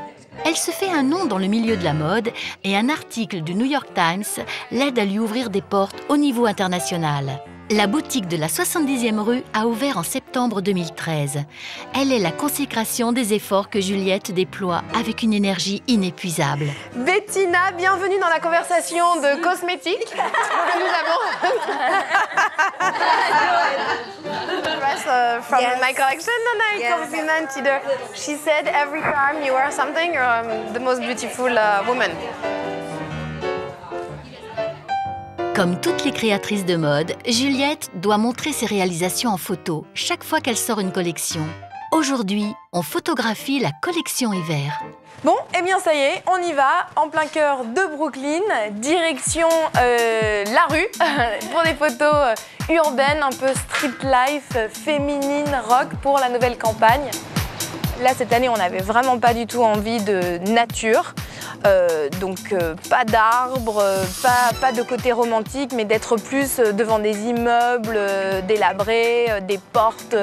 Elle se fait un nom dans le milieu de la mode et un article du New York Times l'aide à lui ouvrir des portes au niveau international. La boutique de la 70e rue a ouvert en septembre 2013. Elle est la consécration des efforts que Juliette déploie avec une énergie inépuisable. Bettina, bienvenue dans la conversation de cosmétiques que nous avons. From my collection, and I complimented her. She said every time you wear something, you're the most beautiful woman. Comme toutes les créatrices de mode, Juliette doit montrer ses réalisations en photo chaque fois qu'elle sort une collection. Aujourd'hui, on photographie la collection hiver. Bon, eh bien ça y est, on y va, en plein cœur de Brooklyn, direction la rue, pour des photos urbaines, un peu street life, féminine, rock pour la nouvelle campagne. Là, cette année, on n'avait vraiment pas du tout envie de nature. Donc pas d'arbres, pas de côté romantique, mais d'être plus devant des immeubles délabrés, des portes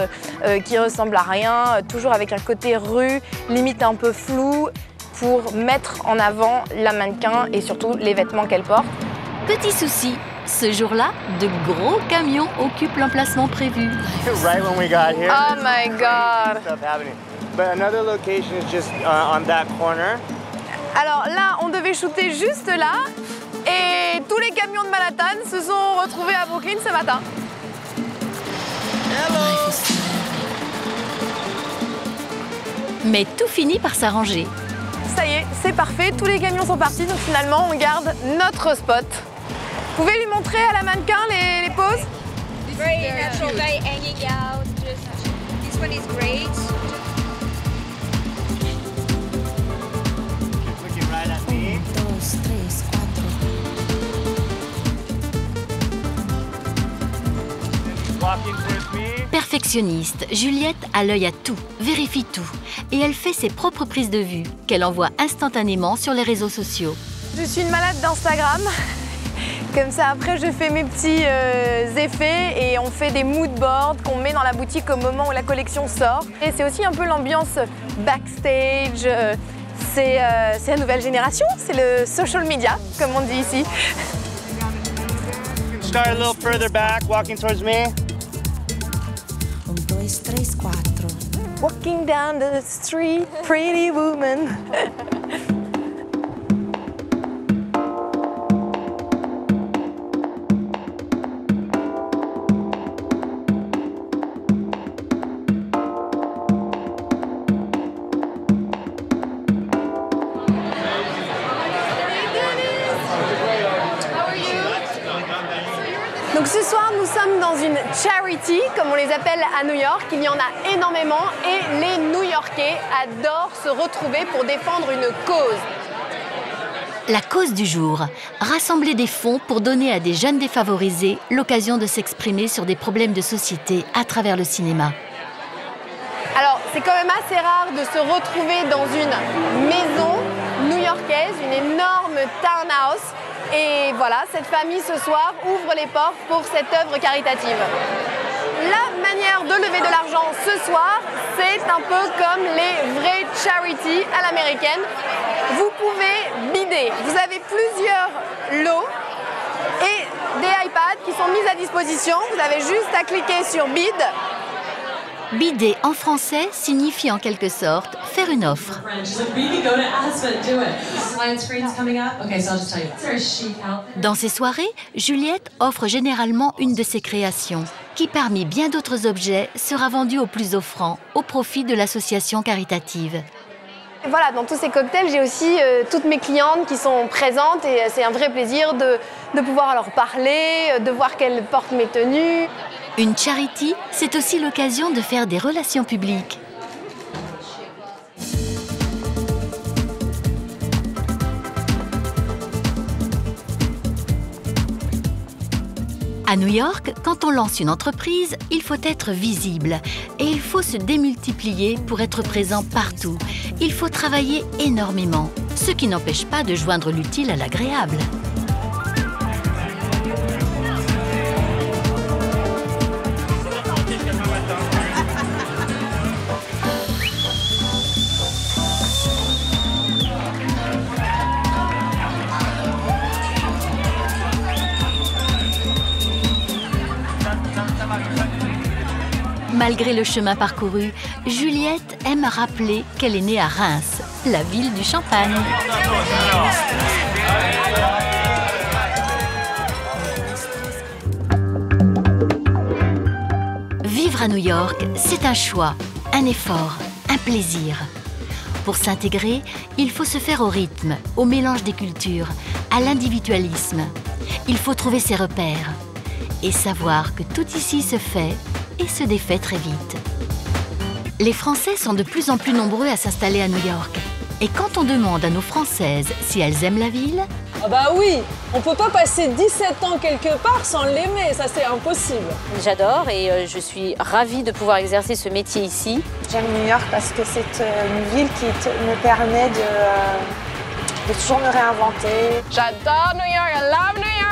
qui ressemblent à rien, toujours avec un côté rue, limite un peu flou, pour mettre en avant la mannequin et surtout les vêtements qu'elle porte. Petit souci, ce jour-là, de gros camions occupent l'emplacement prévu. Right when we got here. Oh my God! Stuff happening. But another location is just on that corner. Alors là, on devait shooter juste là, et tous les camions de Manhattan se sont retrouvés à Brooklyn ce matin. Mais tout finit par s'arranger. Ça y est, c'est parfait, tous les camions sont partis, donc finalement on garde notre spot. Vous pouvez lui montrer à la mannequin les poses? Very natural, very hanging out. This one is great. Looking right at me. Walking towards me. Perfectionniste, Juliette a l'œil à tout, vérifie tout. Et elle fait ses propres prises de vue, qu'elle envoie instantanément sur les réseaux sociaux. Je suis une malade d'Instagram. Comme ça, après, je fais mes petits effets et on fait des mood boards qu'on met dans la boutique au moment où la collection sort. Et c'est aussi un peu l'ambiance backstage. C'est la nouvelle génération, c'est le social media, comme on dit ici. Start a little further back, walking towards me. 1, 2, 3, 4. Walking down the street, pretty woman. Donc ce soir, nous sommes dans une charity, comme on les appelle à New York. Il y en a énormément et les New-Yorkais adorent se retrouver pour défendre une cause. La cause du jour, rassembler des fonds pour donner à des jeunes défavorisés l'occasion de s'exprimer sur des problèmes de société à travers le cinéma. Alors, c'est quand même assez rare de se retrouver dans une maison new-yorkaise, une énorme townhouse. Et voilà, cette famille ce soir ouvre les portes pour cette œuvre caritative. La manière de lever de l'argent ce soir, c'est un peu comme les vraies charities à l'américaine. Vous pouvez bider. Vous avez plusieurs lots et des iPads qui sont mis à disposition. Vous avez juste à cliquer sur bid. Bider en français signifie en quelque sorte faire une offre. Dans ces soirées, Juliette offre généralement une de ses créations, qui parmi bien d'autres objets sera vendue au plus offrant, au profit de l'association caritative. Et voilà, dans tous ces cocktails, j'ai aussi toutes mes clientes qui sont présentes et c'est un vrai plaisir de pouvoir leur parler, de voir qu'elles portent mes tenues. Une charity, c'est aussi l'occasion de faire des relations publiques. À New York, quand on lance une entreprise, il faut être visible et il faut se démultiplier pour être présent partout. Il faut travailler énormément, ce qui n'empêche pas de joindre l'utile à l'agréable. Malgré le chemin parcouru, Juliette aime rappeler qu'elle est née à Reims, la ville du champagne. Vivre à New York, c'est un choix, un effort, un plaisir. Pour s'intégrer, il faut se faire au rythme, au mélange des cultures, à l'individualisme. Il faut trouver ses repères et savoir que tout ici se fait et se défait très vite. Les Français sont de plus en plus nombreux à s'installer à New York. Et quand on demande à nos Françaises si elles aiment la ville, Ah bah oui, on peut pas passer 17 ans quelque part sans l'aimer, ça c'est impossible. J'adore et je suis ravie de pouvoir exercer ce métier ici. J'aime New York parce que c'est une ville qui me permet de toujours me réinventer. J'adore New York, I love New York.